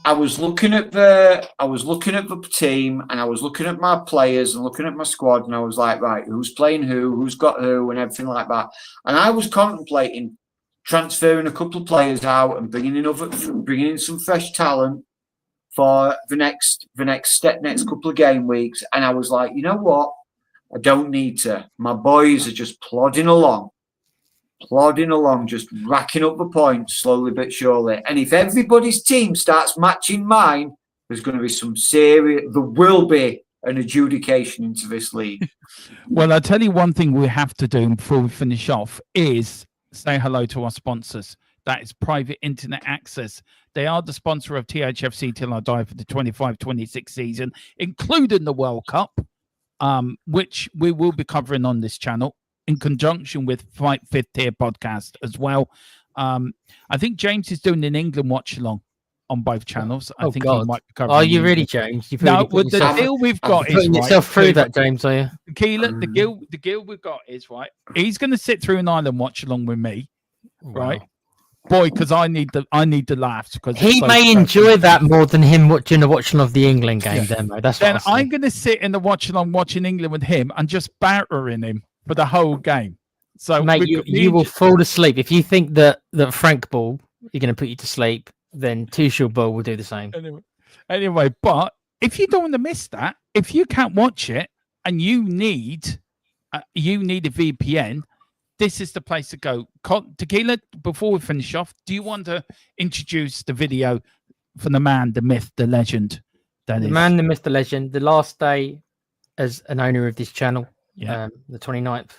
I was looking at the team, and I was looking at my players and looking at my squad, and I was like, right, who's playing who's got who, and everything like that. And I was contemplating transferring a couple of players out and bringing in some fresh talent for the next couple of game weeks. And I was like, you know what? I don't need to. My boys are just plodding along, just racking up the points slowly but surely. And if everybody's team starts matching mine, there will be an adjudication into this league. Well, I'll tell you one thing we have to do before we finish off is say hello to our sponsors. That is Private Internet Access. They are the sponsor of THFC Till I Die for the 25-26 season, including the World Cup, which we will be covering on this channel, in conjunction with Fight Fifth Tier podcast as well. I think James is doing an England watch along on both channels. I think he might be covering. Are you really, James? No, the deal we've got is putting yourself through that, James. Are you? Keelan, the deal we've got is right. He's going to sit through an Ireland watch along with me, right? Boy, because I need the laughs. Because he may enjoy that more than him watching the watch along of the England game. Demo. That's then I'm going to sit in the watch along watching England with him and just battering him for the whole game. So, mate, you will fall asleep if you think that Frank Ball is going to put you to sleep. Then Tuchel Ball will do the same. Anyway, but if you don't want to miss that, if you can't watch it and you need a VPN, this is the place to go. Tequila, before we finish off, do you want to introduce the video for the man, the myth, the legend? The man, the myth, the legend. The last day as an owner of this channel. The 29th,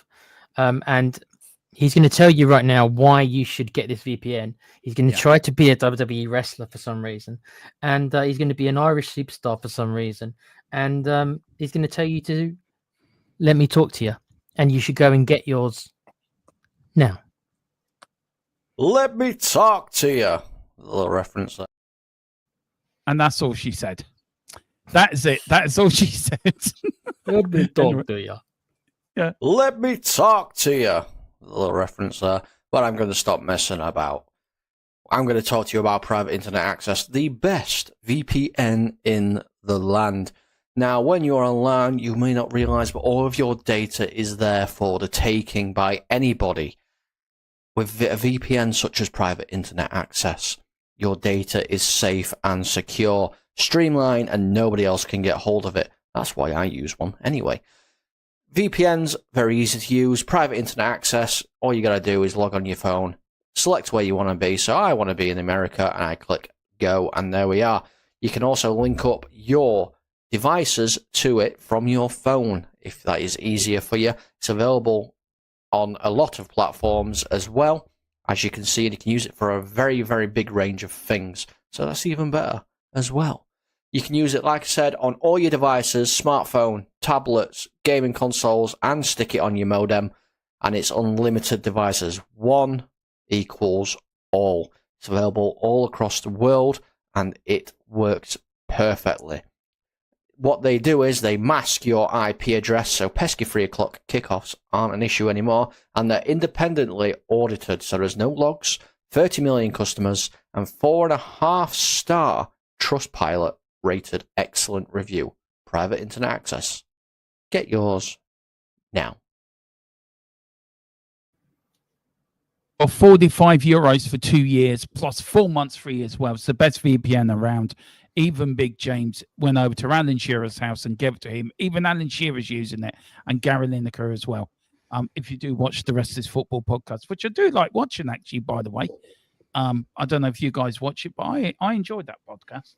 and he's going to tell you right now why you should get this VPN. He's going to try to be a WWE wrestler for some reason, and he's going to be an Irish superstar for some reason, and he's going to tell you to let me talk to you, and you should go and get yours now. Let me talk to you. A little reference there. And that's all she said. That is it. That is all she said. Let me talk to you. Let me talk to you. A little reference there. But I'm going to stop messing about. I'm going to talk to you about private internet access, the best VPN in the land. Now, when you're online, you may not realize, but all of your data is there for the taking by anybody. With a VPN such as private internet access, your data is safe and secure, streamlined, and nobody else can get hold of it. That's why I use one anyway. VPN's very easy to use. Private internet access, all you got to do is log on your phone, select where you want to be. So I want to be in America, and I click go, and there we are. You can also link up your devices to it from your phone if that is easier for you. It's available on a lot of platforms as well. As you can see, you can use it for a very, very big range of things. So that's even better as well. You can use it, like I said, on all your devices, smartphone, tablets, gaming consoles, and stick it on your modem. And it's unlimited devices. One equals all. It's available all across the world, and it works perfectly. What they do is they mask your IP address, so pesky 3 o'clock kickoffs aren't an issue anymore, and they're independently audited, so there's no logs, 30 million customers, and 4.5-star Trustpilot rated excellent review. Private internet access. Get yours now. Or €45 for 2 years, plus 4 months free as well. It's the best VPN around. Even Big James went over to Alan Shearer's house and gave it to him. Even Alan Shearer's using it, and Gary Lineker as well. If you do watch the rest of this football podcast, which I do like watching, actually, by the way. I don't know if you guys watch it, but I enjoyed that podcast.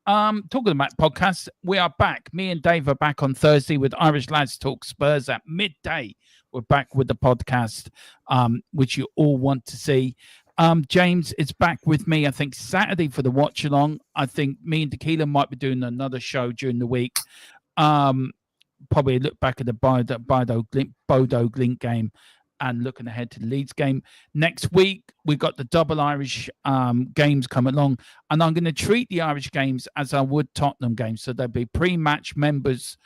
Talking about podcasts, we are back. Me and Dave are back on Thursday with Irish Lads Talk Spurs at midday. We're back with the podcast, which you all want to see. James is back with me, I think, Saturday for the watch along. I think me and Tequila might be doing another show during the week. Probably look back at the Bodo Glint game and looking ahead to the Leeds game. Next week, we've got the double Irish games coming along, and I'm going to treat the Irish games as I would Tottenham games. So there'll be pre-match members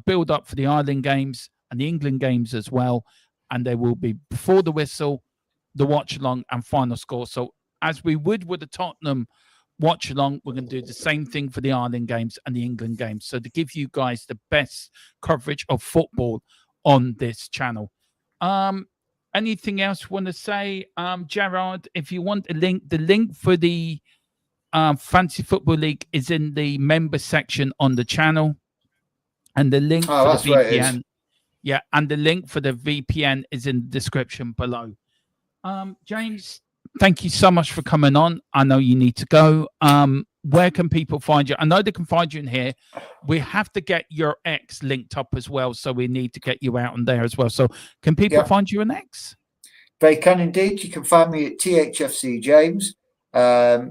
build up for the Ireland games and the England games as well, and there will be before the whistle, the watch along, and final score. So as we would with the Tottenham watch along, we're going to do the same thing for the Ireland games and the England games. So to give you guys the best coverage of football on this channel. Anything else you want to say, Gerard? If you want a link, the link for the Fantasy Football League is in the member section on the channel, and the link for the VPN, and the link for the VPN is in the description below. James, thank you so much for coming on. I know you need to go. Where can people find you? I know they can find you in here. We have to get your X linked up as well, so we need to get you out on there as well. So can people find you on X? They can indeed. You can find me at THFC James.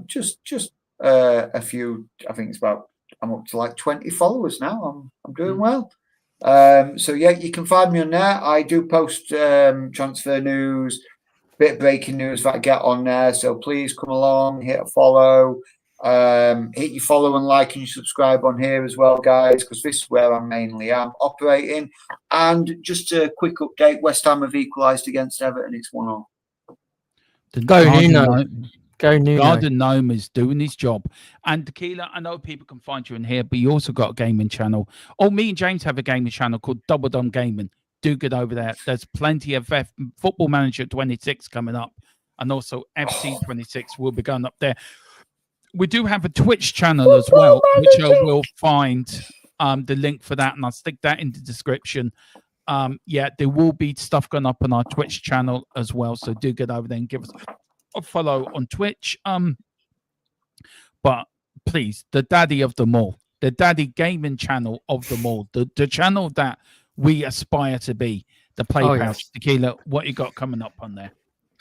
Just a few, I think it's about, I'm up to like 20 followers now. I'm doing well. So yeah, you can find me on there. I do post transfer news, bit of breaking news that I get on there. So please come along, hit a follow, hit your follow and like and you subscribe on here as well, guys, because this is where I mainly am operating. And just a quick update: West Ham have equalised against Everton. It's 1-1. Go Nuno. Go Nuno. Garden Gnome is doing his job. And Tequila, I know people can find you in here, but you also got a gaming channel. Oh, me and James have a gaming channel called Double Dum Gaming. Do get over there. There's plenty of Football Manager 26 coming up, and also FC 26 will be going up there. We do have a Twitch channel as well, which I will find the link for that, and I'll stick that in the description. There will be stuff going up on our Twitch channel as well, so do get over there and give us a follow on Twitch. But please, the daddy of them all, the daddy gaming channel of them all, the channel that we aspire to be, the Playhouse. Tequila, what you got coming up on there?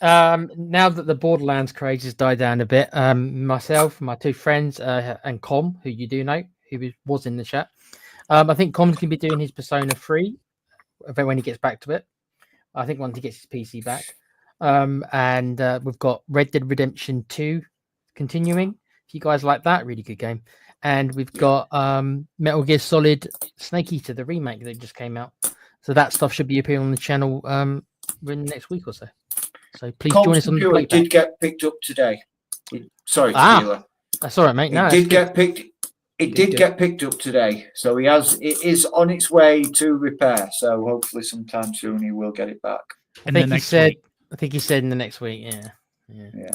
Now that the Borderlands craze has died down a bit, myself, my two friends, and Com, who you do know, who was in the chat, I think Com's going to be doing his Persona 3 when he gets back to it. I think once he gets his PC back. And we've got Red Dead Redemption 2 continuing. If you guys like that, really good game. And we've got Metal Gear Solid Snake Eater, the remake that just came out. So that stuff should be appearing on the channel within the next week or so. So please join us on the playback. Did get picked up today. Sorry, Ah, Tequila. that's all right, mate. No, It did get picked. It did get picked up today, so it is on its way to repair. So hopefully, sometime soon, he will get it back. I think he said in the next week. Yeah.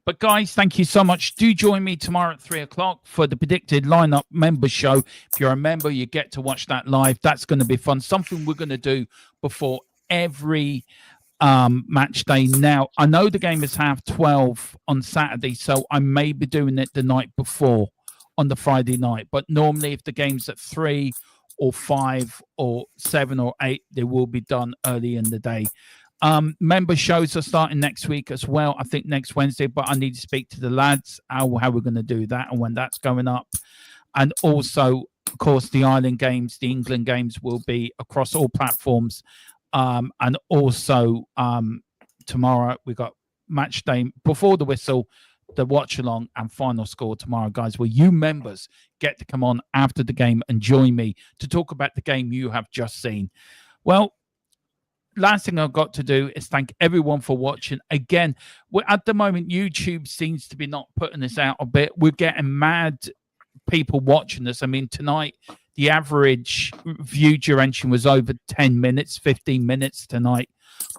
But guys, thank you so much. Do join me tomorrow at 3:00 for the predicted lineup member show. If you're a member, you get to watch that live. That's going to be fun. Something we're going to do before every match day. Now, I know the game is 12:30 on Saturday, so I may be doing it the night before on the Friday night. But normally, if the game's at 3 or 5 or 7 or 8, they will be done early in the day. Member shows are starting next week as well. I think next Wednesday, but I need to speak to the lads how we're going to do that and when that's going up. And also, of course, the Ireland games, the England games will be across all platforms. And also tomorrow we got match day before the whistle, the watch along and final score tomorrow, guys, where you members get to come on after the game and join me to talk about the game you have just seen. Well, last thing I've got to do is thank everyone for watching. Again, at the moment, YouTube seems to be not putting this out a bit. We're getting mad people watching this. I mean, tonight, the average view duration was over 10 minutes, 15 minutes tonight,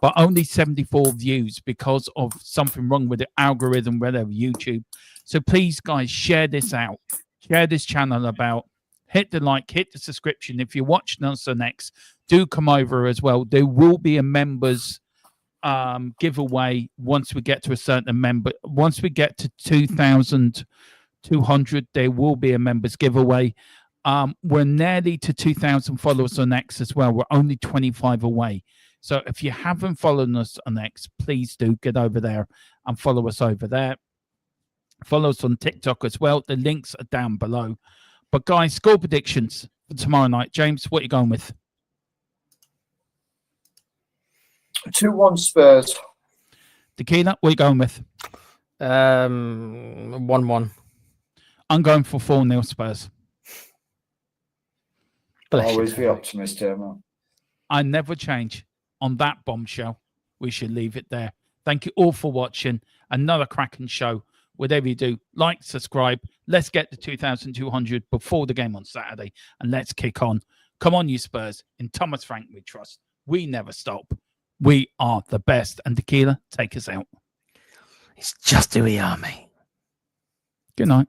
but only 74 views because of something wrong with the algorithm, whatever, YouTube. So please, guys, share this out. Share this channel about. Hit the like, hit the subscription. If you're watching us on X, do come over as well. There will be a members giveaway once we get to a certain member. Once we get to 2,200, there will be a members giveaway. We're nearly to 2,000 followers on X as well. We're only 25 away. So if you haven't followed us on X, please do get over there and follow us over there. Follow us on TikTok as well. The links are down below. But guys, score predictions for tomorrow night. James, what are you going with? 2-1 Spurs. Tequila, what are you going with? 1-1. I'm going for 4-0 Spurs. Always the optimist here, man. I never change. On that bombshell, we should leave it there. Thank you all for watching. Another cracking show. Whatever you do, like, subscribe. Let's get to 2,200 before the game on Saturday, and let's kick on. Come on, you Spurs. In Thomas Frank, we trust. We never stop. We are the best. And Tequila, take us out. It's just who we are, mate. Good night.